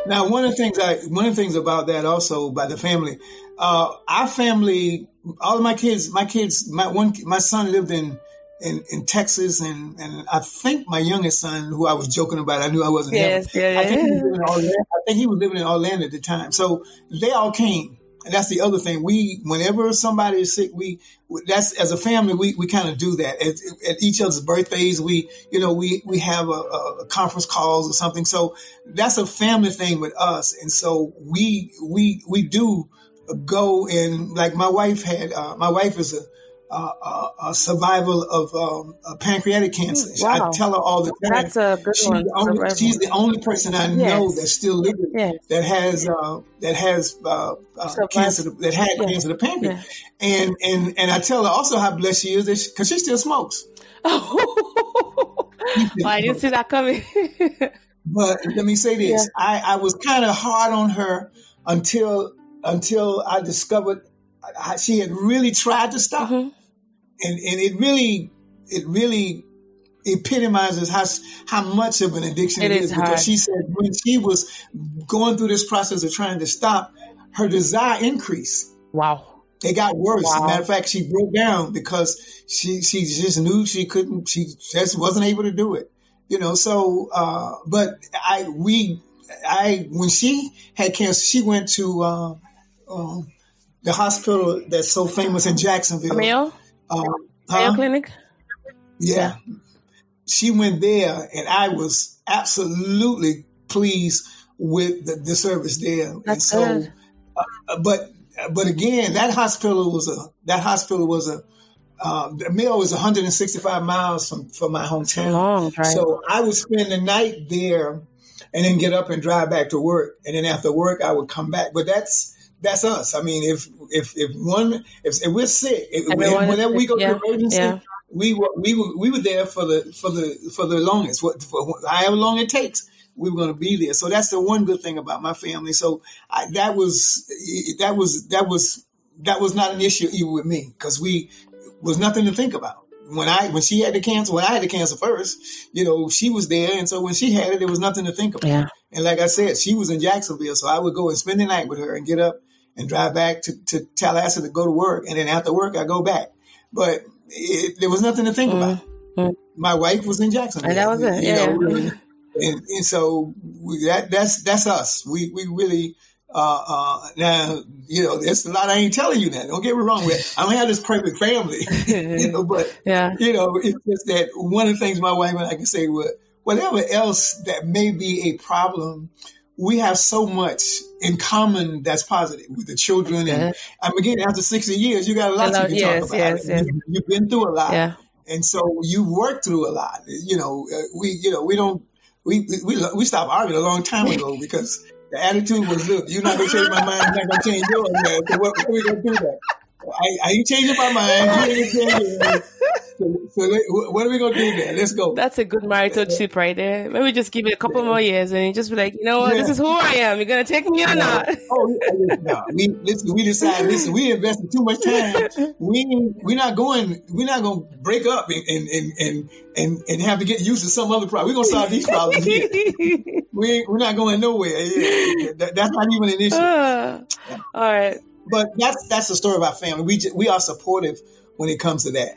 Now, one of the things about that also, by the family, our family, all of my kids, my son lived in Texas, and I think my youngest son, who I was joking about, I knew I wasn't having. I think he was living in Orlando at the time. So they all came. And that's the other thing. Whenever somebody is sick, as a family, we kind of do that at each other's birthdays. We have a conference calls or something. So that's a family thing with us. And so we do go in, like my wife is a survival of pancreatic cancer. Wow. I tell her all the time. That's a good one. She's the only person I know that's still living that has cancer, that had cancer of the pancreas. And I tell her also how blessed she is because she still smokes. Oh, I didn't see that coming. But let me say this: I was kind of hard on her until I discovered she had really tried to stop. Mm-hmm. And it really epitomizes how much of an addiction it is, because she said when she was going through this process of trying to stop, her desire increased. Wow. It got worse. Wow. As a matter of fact, she broke down because she just knew she couldn't, she just wasn't able to do it. So but when she had cancer, she went to the hospital that's so famous in Jacksonville. Mayo Clinic? Yeah. She went there, and I was absolutely pleased with the service there. That's and so, good. But again, that hospital was the Mayo is 165 miles from my hometown. Long, right? So I would spend the night there and then get up and drive back to work. And then after work, I would come back. But that's us. I mean, if we're sick, whenever we go to emergency, we were there for the longest, for however long it takes. we were going to be there. So that's the one good thing about my family. So that was not an issue even with me, because we was nothing to think about. When she had the cancer, when I had the cancer first, she was there. And so when she had it, there was nothing to think about. Yeah. And like I said, she was in Jacksonville. So I would go and spend the night with her and get up and drive back to Tallahassee to go to work. And then after work, I go back. But there was nothing to think about. My wife was in Jacksonville. And that was it. And so that's us. We really, now, there's a lot I ain't telling you now. Don't get me wrong. I don't have this perfect family, but, it's just that one of the things my wife and I can say, whatever else that may be a problem, we have so much in common that's positive with the children. And again, after 60 years, you got a lot to talk about. Yes. You've been through a lot. Yeah. And so you worked through a lot. We stopped arguing a long time ago because the attitude was, look, you're not going to change my mind. I'm not going to change yours, man. So what are we going to do that? I ain't changing my mind. You ain't changing yours. So what are we going to do there? Let's go. That's a good marital tip right there. Maybe just give it a couple more years and you just be like, this is who I am. You're going to take me or not? No. We decided, we invested too much time. We're not going to break up and have to get used to some other problem. We're going to solve these problems here. We're not going nowhere. That's not even an issue. All right. But that's the story of our family. We are supportive when it comes to that.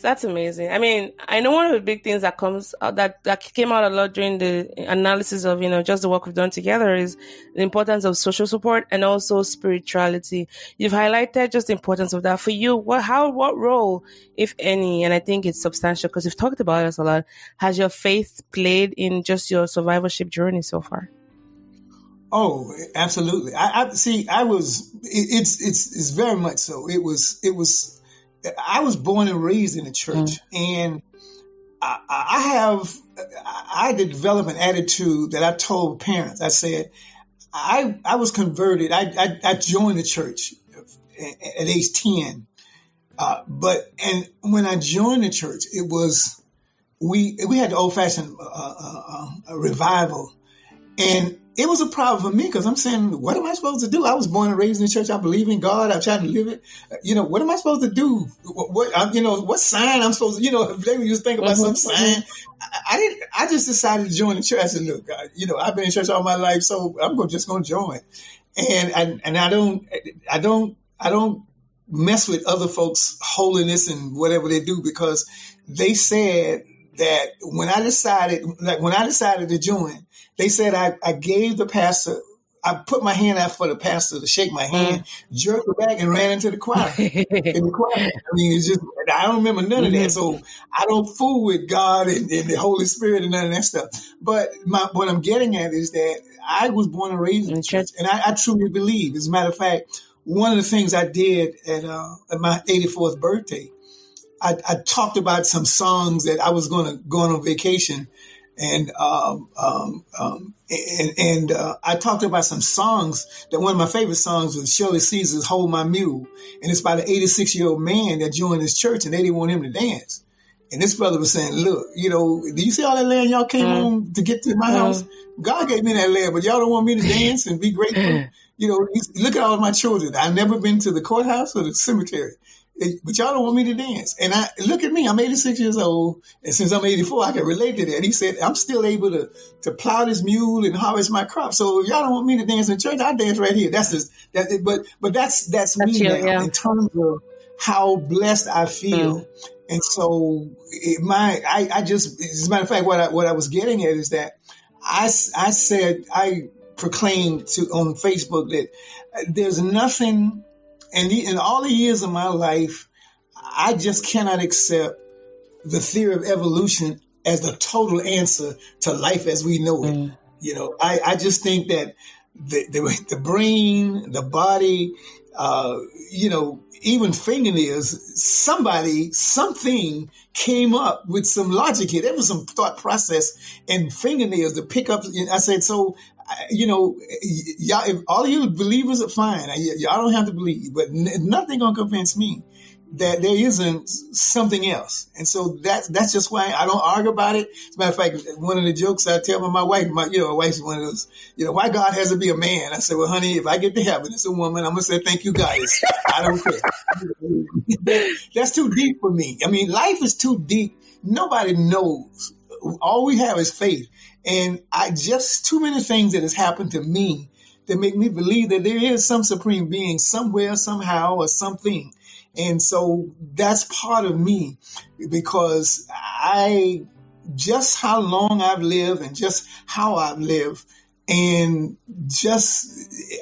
That's amazing. I mean, I know one of the big things that comes out that came out a lot during the analysis of, just the work we've done together is the importance of social support and also spirituality. You've highlighted just the importance of that for you. What role, if any, and I think it's substantial because you've talked about it a lot, has your faith played in just your survivorship journey so far? Oh, absolutely. It's very much so. I was born and raised in the church, and I developed an attitude that I told parents. I said, I was converted. I joined the church at age 10. And when I joined the church, it was, we had the old fashioned revival, and it was a problem for me because I'm saying, what am I supposed to do? I was born and raised in the church. I believe in God. I'm trying to live it. What am I supposed to do? What sign I'm supposed to, maybe you just think about some sign. I just decided to join the church. I said, look, I've been in church all my life, so I'm just going to join. And I don't mess with other folks' holiness and whatever they do, because they said that when I decided to join, they said I gave the pastor, I put my hand out for the pastor to shake my hand, jerked it back, and ran into the choir. I mean, it's just, I don't remember none of that. So I don't fool with God and the Holy Spirit and none of that stuff. But what I'm getting at is that I was born and raised in the church, and I truly believe. As a matter of fact, one of the things I did at my 84th birthday, I talked about some songs that I was going to go on vacation. And I talked about some songs that one of my favorite songs was Shirley Caesar's Hold My Mule. And it's by the 86-year-old man that joined his church, and they didn't want him to dance. And this brother was saying, look, do you see all that land y'all came on to get to my house? God gave me that land, but y'all don't want me to dance and be grateful. Look at all my children. I've never been to the courthouse or the cemetery. But y'all don't want me to dance. And look at me, I'm 86 years old. And since I'm 84, I can relate to that. And he said, I'm still able to plow this mule and harvest my crop. So if y'all don't want me to dance in church, I dance right here. But that's me now, yeah. In terms of how blessed I feel. And so I just, as a matter of fact, what I was getting at is that I proclaimed on Facebook that there's nothing. And in all the years of my life, I just cannot accept the theory of evolution as the total answer to life as we know it. I just think that the brain, the body, even fingernails, something came up with some logic here. There was some thought process and fingernails to pick up. I said, so, y'all, if all of you believers are fine. Y'all don't have to believe, but nothing gonna convince me that there isn't something else. And so that's just why I don't argue about it. As a matter of fact, one of the jokes I tell my wife, my wife's one of those, why God has to be a man? I said, well, honey, if I get to heaven, it's a woman. I'm going to say, thank you, guys. I don't care. That's too deep for me. I mean, life is too deep. Nobody knows. All we have is faith. And too many things that has happened to me that make me believe that there is some supreme being somewhere, somehow, or something. And so that's part of me, because just how long I've lived and just how I've lived, and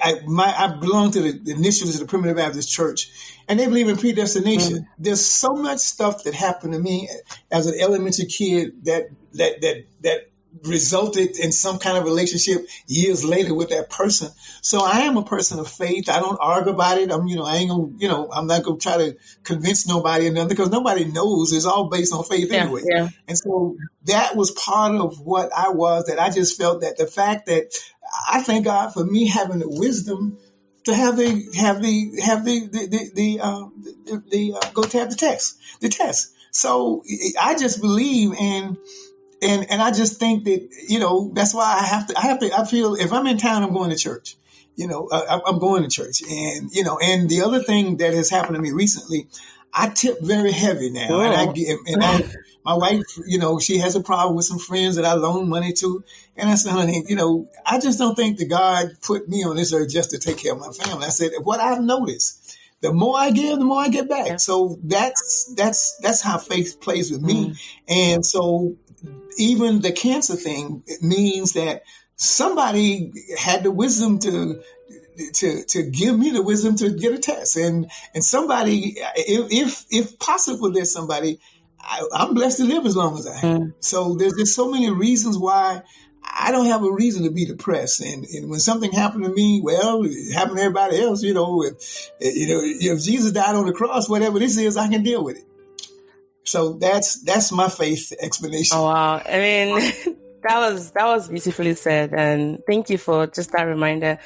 I belong to the initiatives of the Primitive Baptist Church, and they believe in predestination. Mm-hmm. There's so much stuff that happened to me as an elementary kid that resulted in some kind of relationship years later with that person. So I am a person of faith. I don't argue about it. I'm not going to try to convince nobody or nothing, because nobody knows. It's all based on faith anyway. Yeah. And so that was part of what I was, that I just felt that the fact that I thank God for me having the wisdom to have the test. So I just believe in. And I just think that, that's why I feel if I'm in town, I'm going to church. I'm going to church. And, and the other thing that has happened to me recently, I tip very heavy now. Oh. My wife, she has a problem with some friends that I loan money to. And I said, honey, I just don't think that God put me on this earth just to take care of my family. I said, what I've noticed, the more I give, the more I get back. Yeah. So that's how faith plays with me. Mm. And so even the cancer thing, it means that somebody had the wisdom to give me the wisdom to get a test, and somebody, if possible, there's somebody. I'm blessed to live as long as I have. So there's just so many reasons why I don't have a reason to be depressed. And when something happened to me, well, it happened to everybody else. If Jesus died on the cross, whatever this is, I can deal with it. So that's my faith explanation. Oh, wow. I mean, that was beautifully said. And thank you for just that reminder.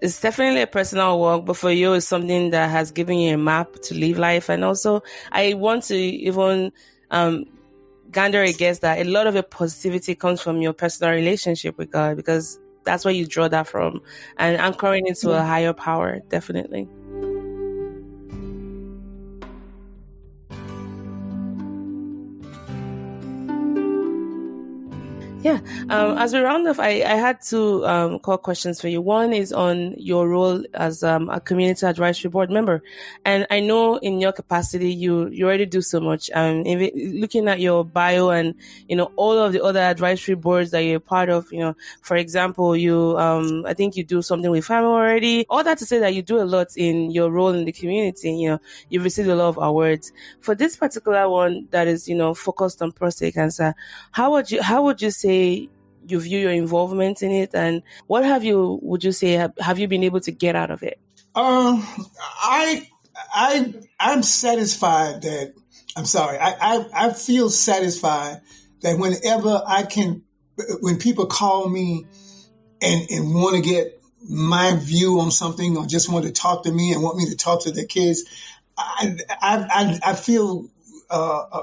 It's definitely a personal walk, but for you, it's something that has given you a map to live life. And also, I want to even gander a guess that a lot of your positivity comes from your personal relationship with God, because that's where you draw that from, and anchoring into a higher power, definitely. Yeah. As we round off, I had two core questions for you. One is on your role as a community advisory board member. And I know in your capacity, you already do so much. Looking at your bio and, all of the other advisory boards that you're part of, for example, I think you do something with family already. All that to say that you do a lot in your role in the community. You've received a lot of awards. For this particular one that is, focused on prostate cancer, how would you say you view your involvement in it, and what would you say have you been able to get out of it? I'm satisfied that I feel satisfied that whenever when people call me and want to get my view on something, or just want to talk to me and want me to talk to their kids, I feel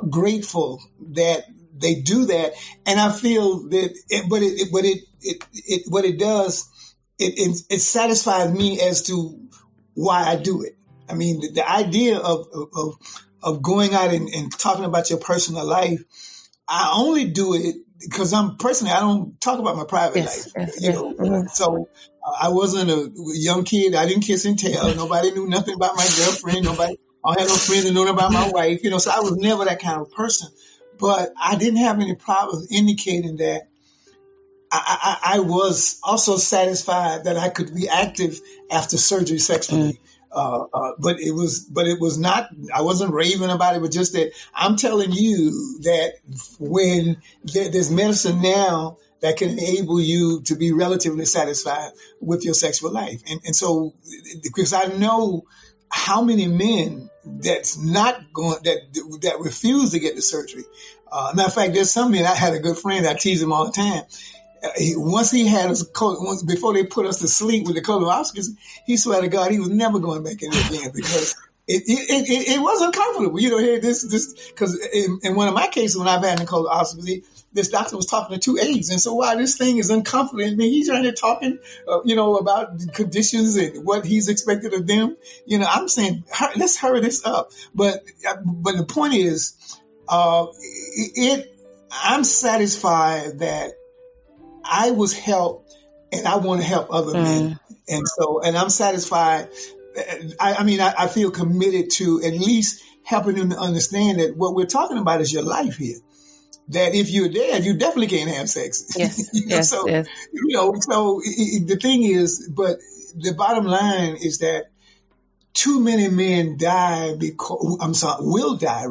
grateful that they do that, and I feel that. What it does, it satisfies me as to why I do it. I mean, the idea of going out and talking about your personal life, I only do it because I don't talk about my private life. Mm-hmm. So I wasn't a young kid. I didn't kiss and tell. Nobody knew nothing about my girlfriend. I had no friends that knew about my wife. So I was never that kind of person. But I didn't have any problems indicating that I was also satisfied that I could be active after surgery sexually. But it was not, I wasn't raving about it, but just that I'm telling you that when there's medicine now that can enable you to be relatively satisfied with your sexual life. And so, because I know how many men that refuse to get the surgery. Matter of fact, there's some men. I had a good friend. I tease him all the time. Once he had us, before they put us to sleep with the colonoscopies, he swear to God he was never going back in there again, because it was uncomfortable. Here, this, because in one of my cases, when I've had in colonoscopy, this doctor was talking to two aides. And so while this thing is uncomfortable, I mean, he's trying to talking, about the conditions and what he's expected of them. I'm saying, let's hurry this up. But the point is, I'm satisfied that I was helped and I want to help other men. And I'm satisfied. I feel committed to at least helping them to understand that what we're talking about is your life here. That if you're dead, you definitely can't have sex. Yes. So the thing is, but the bottom line is that too many men will die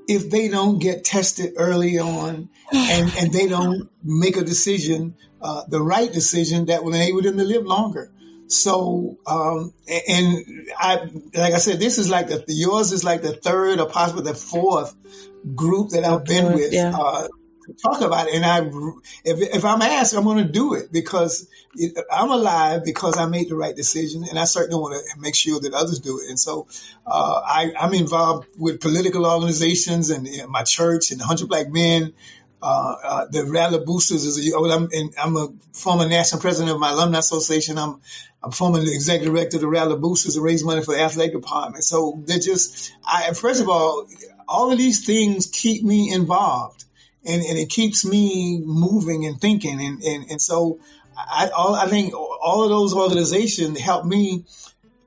if they don't get tested early on and they don't make a decision, the right decision that will enable them to live longer. So, like I said, this is like yours is like the third or possibly the fourth group that I've been with to talk about it. And if I'm asked, I'm going to do it because I'm alive because I made the right decision, and I certainly want to make sure that others do it. And so I'm involved with political organizations and my church and 100 Black Men. The Rally Boosters I'm a former national president of my alumni association. I'm former executive director of the Rally Boosters to raise money for the athletic department. So first of all of these things keep me involved and it keeps me moving and thinking. And so I think all of those organizations help me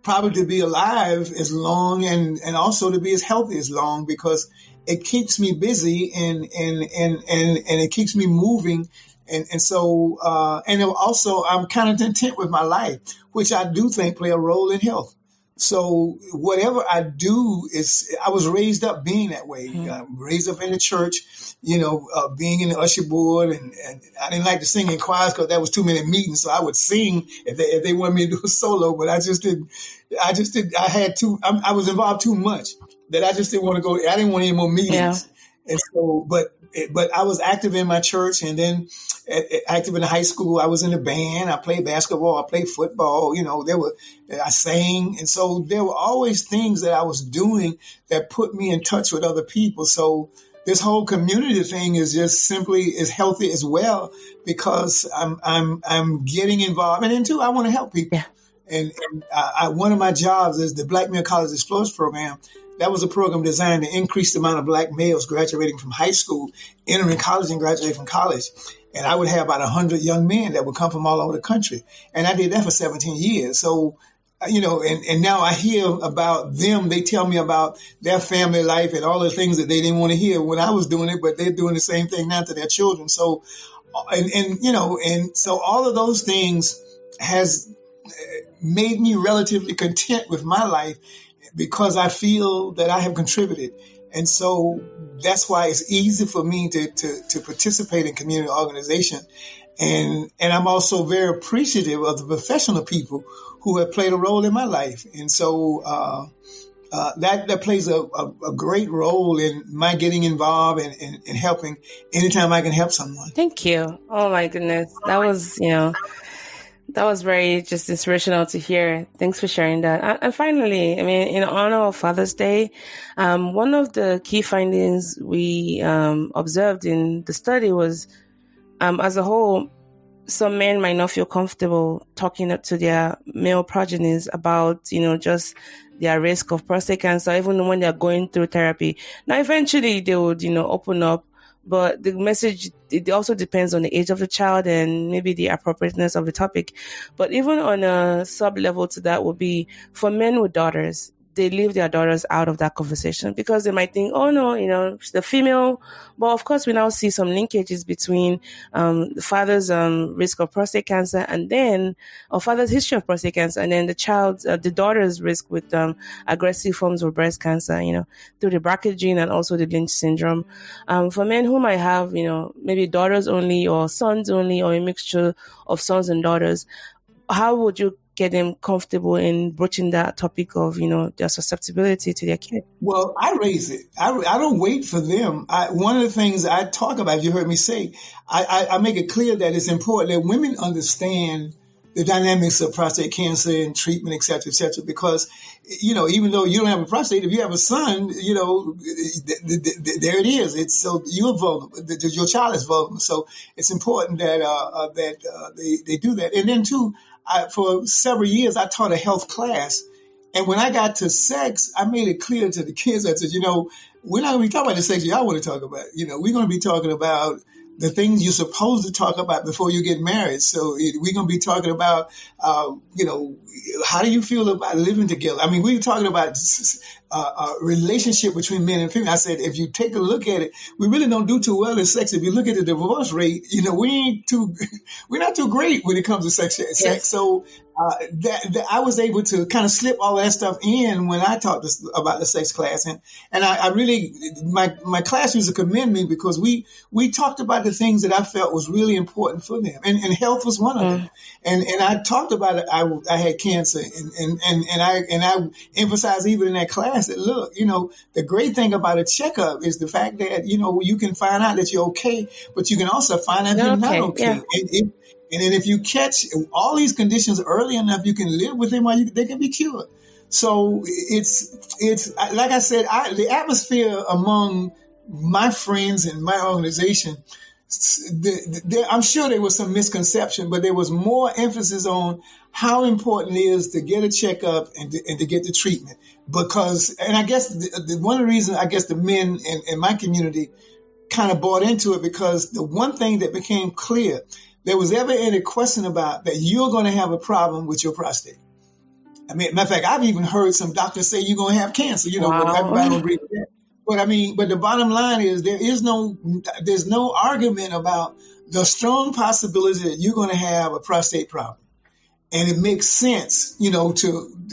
probably to be alive as long and also to be as healthy as long, because it keeps me busy and it keeps me moving. And so also I'm kind of content with my life, which I do think play a role in health. So whatever I do I was raised up being that way, raised up in the church, being in the usher board. And I didn't like to sing in choirs because that was too many meetings. So I would sing if they wanted me to do a solo, but I just didn't. I was involved too much that I just didn't want to go. I didn't want any more meetings. Yeah. And so, but I was active in my church, and then active in the high school. I was in a band. I played basketball. I played football. I sang. And so there were always things that I was doing that put me in touch with other people. So this whole community thing is just simply as healthy as well, because I'm getting involved. And then too, I want to help people. Yeah. And one of my jobs is the Black Male College Explorers Program. That was a program designed to increase the amount of Black males graduating from high school, entering college, and graduating from college. And I would have about 100 young men that would come from all over the country. And I did that for 17 years. So, and now I hear about them. They tell me about their family life and all the things that they didn't want to hear when I was doing it, but they're doing the same thing now to their children. So, and so all of those things has made me relatively content with my life, because I feel that I have contributed. And so that's why it's easy for me to participate in community organization. And I'm also very appreciative of the professional people who have played a role in my life. And so that plays a great role in my getting involved and helping anytime I can help someone. Thank you. Oh my goodness. That was very just inspirational to hear. Thanks for sharing that. And finally, in honor of Father's Day, one of the key findings we observed in the study was, as a whole, some men might not feel comfortable talking to their male progenies about, just their risk of prostate cancer, even when they're going through therapy. Now, eventually they would, open up. But the message, it also depends on the age of the child and maybe the appropriateness of the topic. But even on a sub-level to that would be for men with daughters, they leave their daughters out of that conversation because they might think, oh no, the female. But of course, we now see some linkages between the father's risk of prostate cancer and then or father's history of prostate cancer, and then the daughter's risk with aggressive forms of breast cancer, through the BRCA gene and also the Lynch syndrome. For men who might have, maybe daughters only or sons only or a mixture of sons and daughters, how would you get them comfortable in broaching that topic of, their susceptibility to their kid? Well, I raise it. I don't wait for them. One of the things I talk about, you heard me say, I make it clear that it's important that women understand the dynamics of prostate cancer and treatment, et cetera, because, even though you don't have a prostate, if you have a son, there it is. It's so you're vulnerable. Your child is vulnerable. So it's important that they do that. And then too, for several years, I taught a health class. And when I got to sex, I made it clear to the kids. I said, we're not going to be talking about the sex y'all want to talk about. We're going to be talking about the things you're supposed to talk about before you get married. So we're going to be talking about, how do you feel about living together? I mean, we're talking about a relationship between men and female. I said, if you take a look at it, we really don't do too well in sex. If you look at the divorce rate, we're not too great when it comes to sex. Yes. So that I was able to kind of slip all that stuff in when I talked about the sex class. And I really, my class used to commend me because we talked about the things that I felt was really important for them. And health was one of them. And I talked about it. I had cancer and I emphasized even in that class that, look, the great thing about a checkup is the fact that, you can find out that you're okay, but you can also find out you're not okay. Yeah. And then if you catch all these conditions early enough, you can live with them or they can be cured. So it's like I said, the atmosphere among my friends and my organization, I'm sure there was some misconception, but there was more emphasis on how important it is to get a checkup and to get the treatment. Because, and I guess one of the reasons I guess the men in my community kind of bought into it, because the one thing that became clear, there was ever any question about that you're going to have a problem with your prostate. I mean, matter of fact, I've even heard some doctors say you're going to have cancer, Wow. But everybody don't agree with that. But the bottom line is there's no argument about the strong possibility that you're going to have a prostate problem. And it makes sense,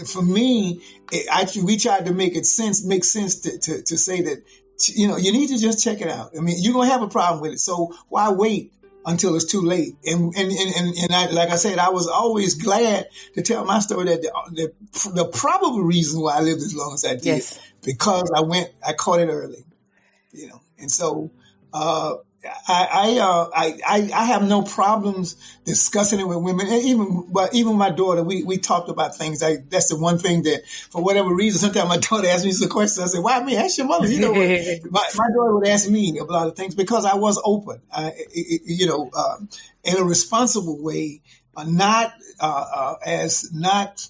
for me, we tried to make sense to say that, you need to just check it out. I mean, you're going to have a problem with it. So why wait until it's too late? And I, like I said, I was always glad to tell my story that the probable reason why I lived as long as I did, yes, because I caught it early, and so, I have no problems discussing it with women, and even my daughter. We talked about things. That's the one thing that, for whatever reason, sometimes my daughter asks me some questions. I say, "Why me? Ask your mother." My daughter would ask me a lot of things because I was open, in a responsible way, not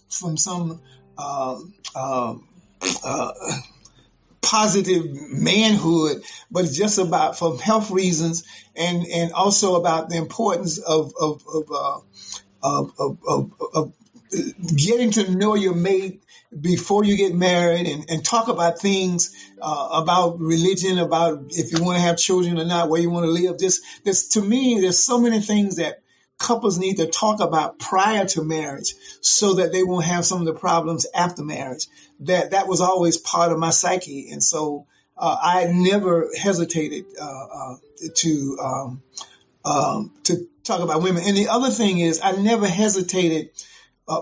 from some positive manhood, but just about from health reasons and also about the importance of getting to know your mate before you get married and talk about things about religion, about if you want to have children or not, where you want to live. To me, there's so many things that couples need to talk about prior to marriage so that they won't have some of the problems after marriage. That was always part of my psyche. And so I never hesitated to talk about women. And the other thing is I never hesitated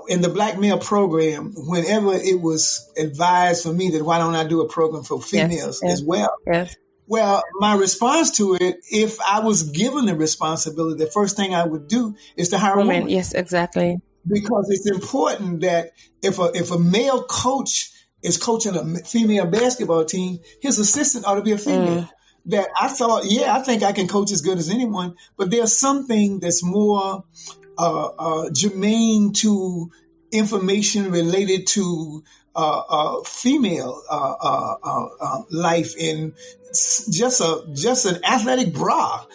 in the Black Male Program, whenever it was advised for me that why don't I do a program for females as well? Yes. Well, my response to it, if I was given the responsibility, the first thing I would do is to hire a woman. Yes, exactly. Because it's important that if a male coach is coaching a female basketball team, his assistant ought to be a female. That I thought, I think I can coach as good as anyone, but there's something that's more germane to information related to female life in just an athletic bra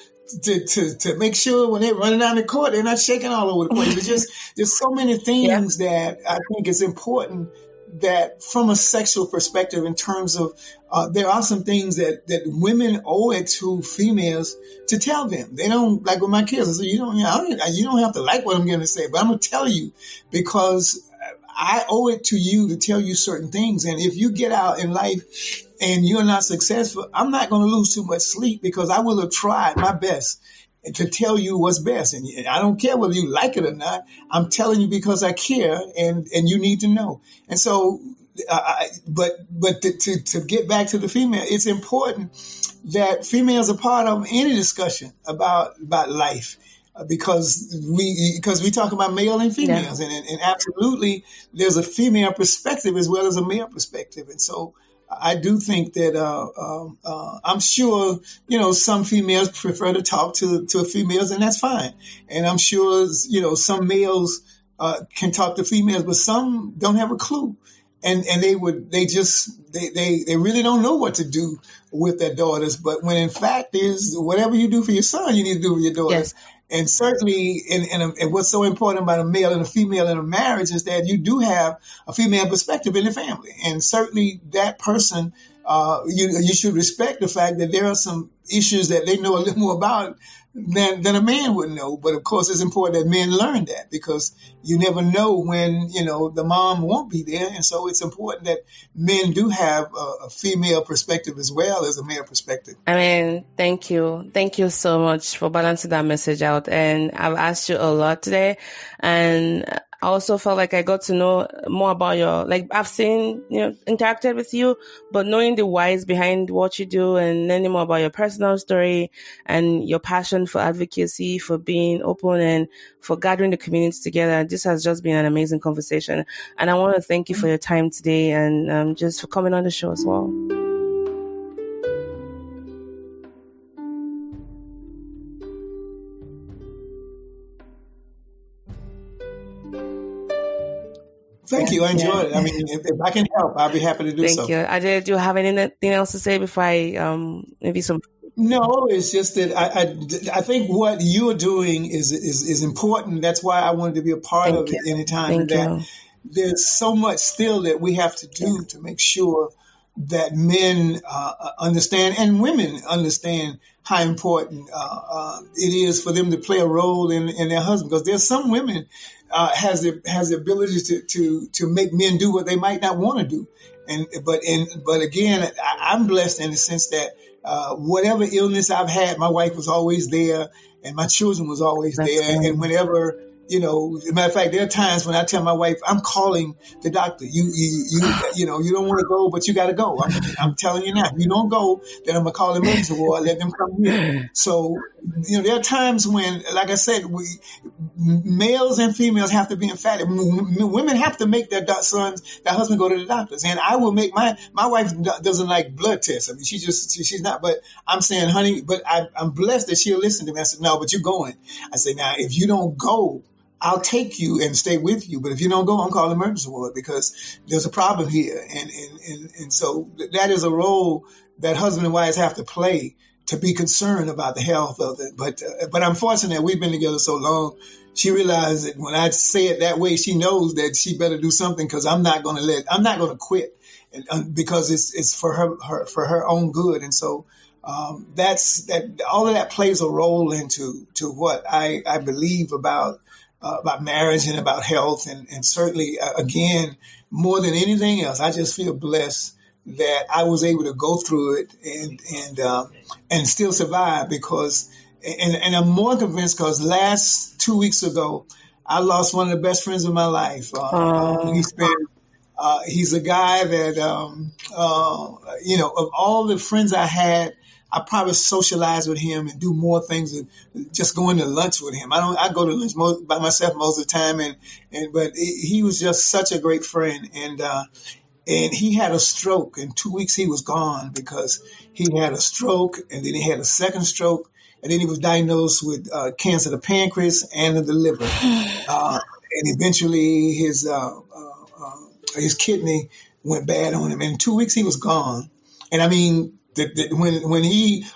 to make sure when they're running down the court they're not shaking all over the place. There's so many things that I think is important that from a sexual perspective, in terms of there are some things that women owe it to females to tell them. They don't, like with my kids, I say, you don't have to like what I'm going to say, but I'm going to tell you because I owe it to you to tell you certain things. And if you get out in life and you're not successful, I'm not going to lose too much sleep because I will have tried my best to tell you what's best. And I don't care whether you like it or not. I'm telling you because I care and you need to know. And so, but to get back to the female, it's important that females are part of any discussion about life. because we talk about male and females, and absolutely there's a female perspective as well as a male perspective, and so I do think that I'm sure some females prefer to talk to females, and that's fine, and I'm sure some males can talk to females, but some don't have a clue. And they really don't know what to do with their daughters. But when in fact is whatever you do for your son, you need to do for your daughter. Yes. And certainly, and what's so important about a male and a female in a marriage is that you do have a female perspective in the family. And certainly that person, you should respect the fact that there are some issues that they know a little more about than a man would know. But of course, it's important that men learn that, because you never know when, the mom won't be there. And so it's important that men do have a female perspective as well as a male perspective. I mean, thank you. Thank you so much for balancing that message out. And I've asked you a lot today, and I also felt like I got to know more about I've seen, interacted with you, but knowing the whys behind what you do and learning more about your personal story and your passion for advocacy, for being open and for gathering the community together. This has just been an amazing conversation. And I want to thank you for your time today and just for coming on the show as well. Thank you. I enjoyed it. I mean, if I can help, I'll be happy to do so. Thank you. Ajay, do you have anything else to say before I maybe some? No, it's just that I think what you're doing is important. That's why I wanted to be a part of it anytime. There's so much still that we have to do to make sure that men understand and women understand how important it is for them to play a role in their husband. Because there's some women has the ability to make men do what they might not want to do. But again, I'm blessed in the sense that whatever illness I've had, my wife was always there, and my children was always there. Right. And whenever, as a matter of fact, there are times when I tell my wife, I'm calling the doctor. You don't want to go, but you got to go. I'm telling you now, if you don't go, then I'm going to call the emergency ward, let them come here. So, there are times when, like I said, males and females have to be emphatic. Women have to make their husband go to the doctors. And I will make my wife doesn't like blood tests. I mean, she's not, but I'm saying, honey, but I'm blessed that she'll listen to me. I said, no, but you're going. I say, now, if you don't go, I'll take you and stay with you. But if you don't go, I'm calling the emergency ward because there's a problem here. And so that is a role that husband and wives have to play to be concerned about the health of it. But I'm fortunate we've been together so long. She realized that when I say it that way, she knows that she better do something because I'm not going to quit because it's for her own good. And so that's that. All of that plays a role into what I believe about marriage and about health. And certainly, again, more than anything else, I just feel blessed that I was able to go through it and still survive because, and I'm more convinced because last 2 weeks ago, I lost one of the best friends of my life. He's a guy that, of all the friends I had, I probably socialize with him and do more things than just going to lunch with him. I go to lunch by myself most of the time, but he was just such a great friend. And he had a stroke. In 2 weeks, he was gone because he had a stroke, and then he had a second stroke, and then he was diagnosed with cancer of the pancreas and of the liver. And eventually, his kidney went bad on him. And in 2 weeks, he was gone. And I mean, when he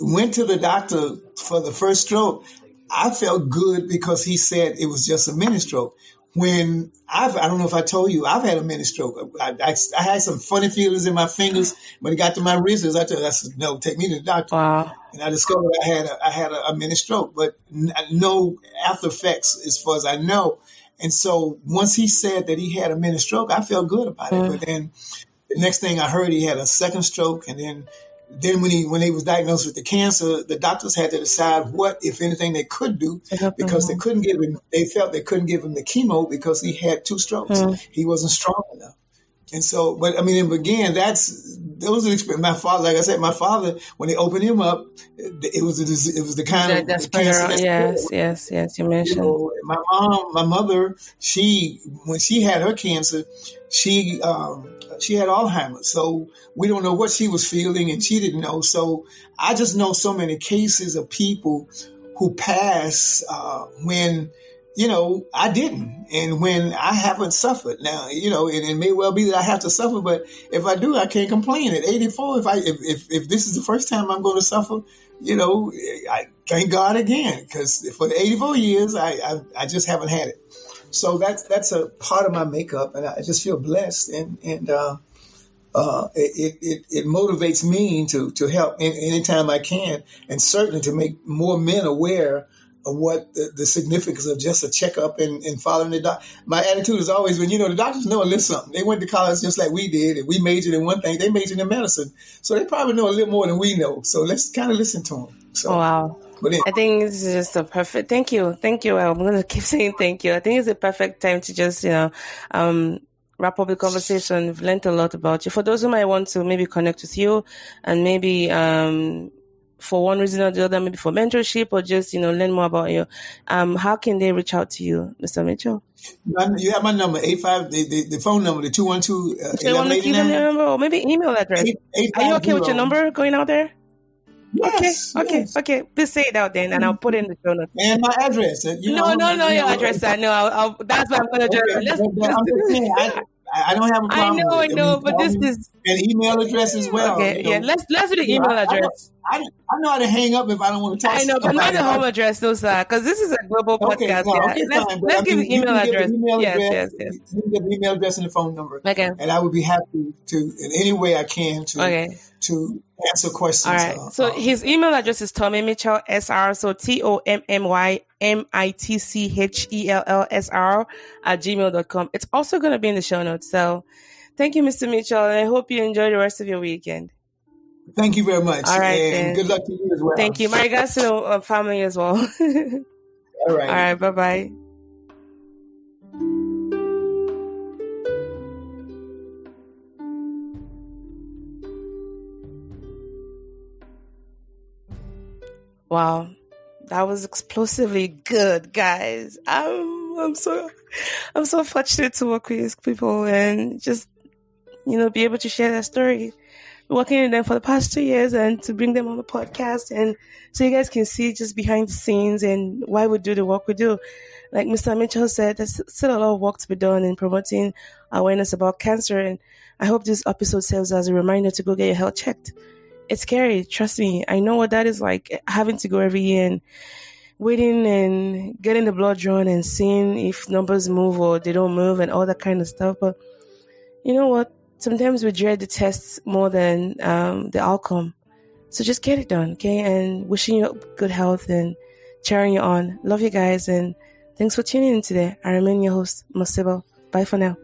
went to the doctor for the first stroke, I felt good because he said it was just a mini stroke. When I don't know if I told you, I've had a mini stroke. I had some funny feelings in my fingers when it got to my wrists. I said, no, take me to the doctor. Wow. And I discovered I had a mini stroke, but no after effects as far as I know. And so once he said that he had a mini stroke, I felt good about it. But then the next thing I heard, he had a second stroke, and then when he was diagnosed with the cancer, the doctors had to decide what, if anything, they could do because they felt they couldn't give him the chemo because he had two strokes. He wasn't strong enough. And so, but I mean, again, those are the, my father, like I said, my father, when they opened him up, it was the kind of cancer. Yes. You mentioned. My mother, when she had her cancer, she had Alzheimer's. So we don't know what she was feeling, and she didn't know. So I just know so many cases of people who pass when, I didn't. And when I haven't suffered now, and it may well be that I have to suffer, but if I do, I can't complain. At 84, if this is the first time I'm going to suffer, I thank God again, because for the 84 years, I just haven't had it. So that's a part of my makeup, and I just feel blessed, and it motivates me to help anytime I can, and certainly to make more men aware of what the significance of just a checkup and following the doctor. My attitude is always when, the doctors know a little something. They went to college just like we did, and we majored in one thing. They majored in medicine. So they probably know a little more than we know. So let's kind of listen to them. So, wow. But I think this is just a perfect, thank you. I'm going to keep saying thank you. I think it's a perfect time to just, wrap up the conversation. We've learned a lot about you. For those who might want to maybe connect with you and maybe, for one reason or the other, maybe for mentorship or just, learn more about you, how can they reach out to you, Mr. Mitchell? You have my number, 85, the phone number, the 212. Do you want to give them your number or maybe email address? Are you okay with your number going out there? Yes, okay. Please say it out then, and I'll put it in the show notes. And my address. No, your address. I know. That's what I'm going to do. I don't have a problem. I know, but this is an email address as well. Okay, yeah. Let's do the email address. I know how to hang up if I don't want to talk. I know, but not the home address, no, sir, because this is a global podcast. Let's give the email address. Yes. You can get the email address and the phone number. Okay. And I would be happy to, in any way I can, to answer questions. All right. So his email address is Tommy Mitchell SR. So TOMMYMITCHELLSR @gmail.com. It's also going to be in the show notes. So thank you, Mr. Mitchell, and I hope you enjoy the rest of your weekend. Thank you very much. All right, and good luck to you as well. Thank you. My regards to the family as well. All right. All right. Bye-bye. Wow. That was explosively good, guys. I'm so fortunate to work with these people and just, be able to share their story. Working with them for the past 2 years and to bring them on the podcast, and so you guys can see just behind the scenes and why we do the work we do. Like Mr. Mitchell said, there's still a lot of work to be done in promoting awareness about cancer, and I hope this episode serves as a reminder to go get your health checked. It's scary, trust me. I know what that is like, having to go every year and waiting and getting the blood drawn and seeing if numbers move or they don't move and all that kind of stuff. But you know what? Sometimes we dread the tests more than the outcome. So just get it done, okay? And wishing you good health and cheering you on. Love you guys, and thanks for tuning in today. I remain your host, More Sibyl. Bye for now.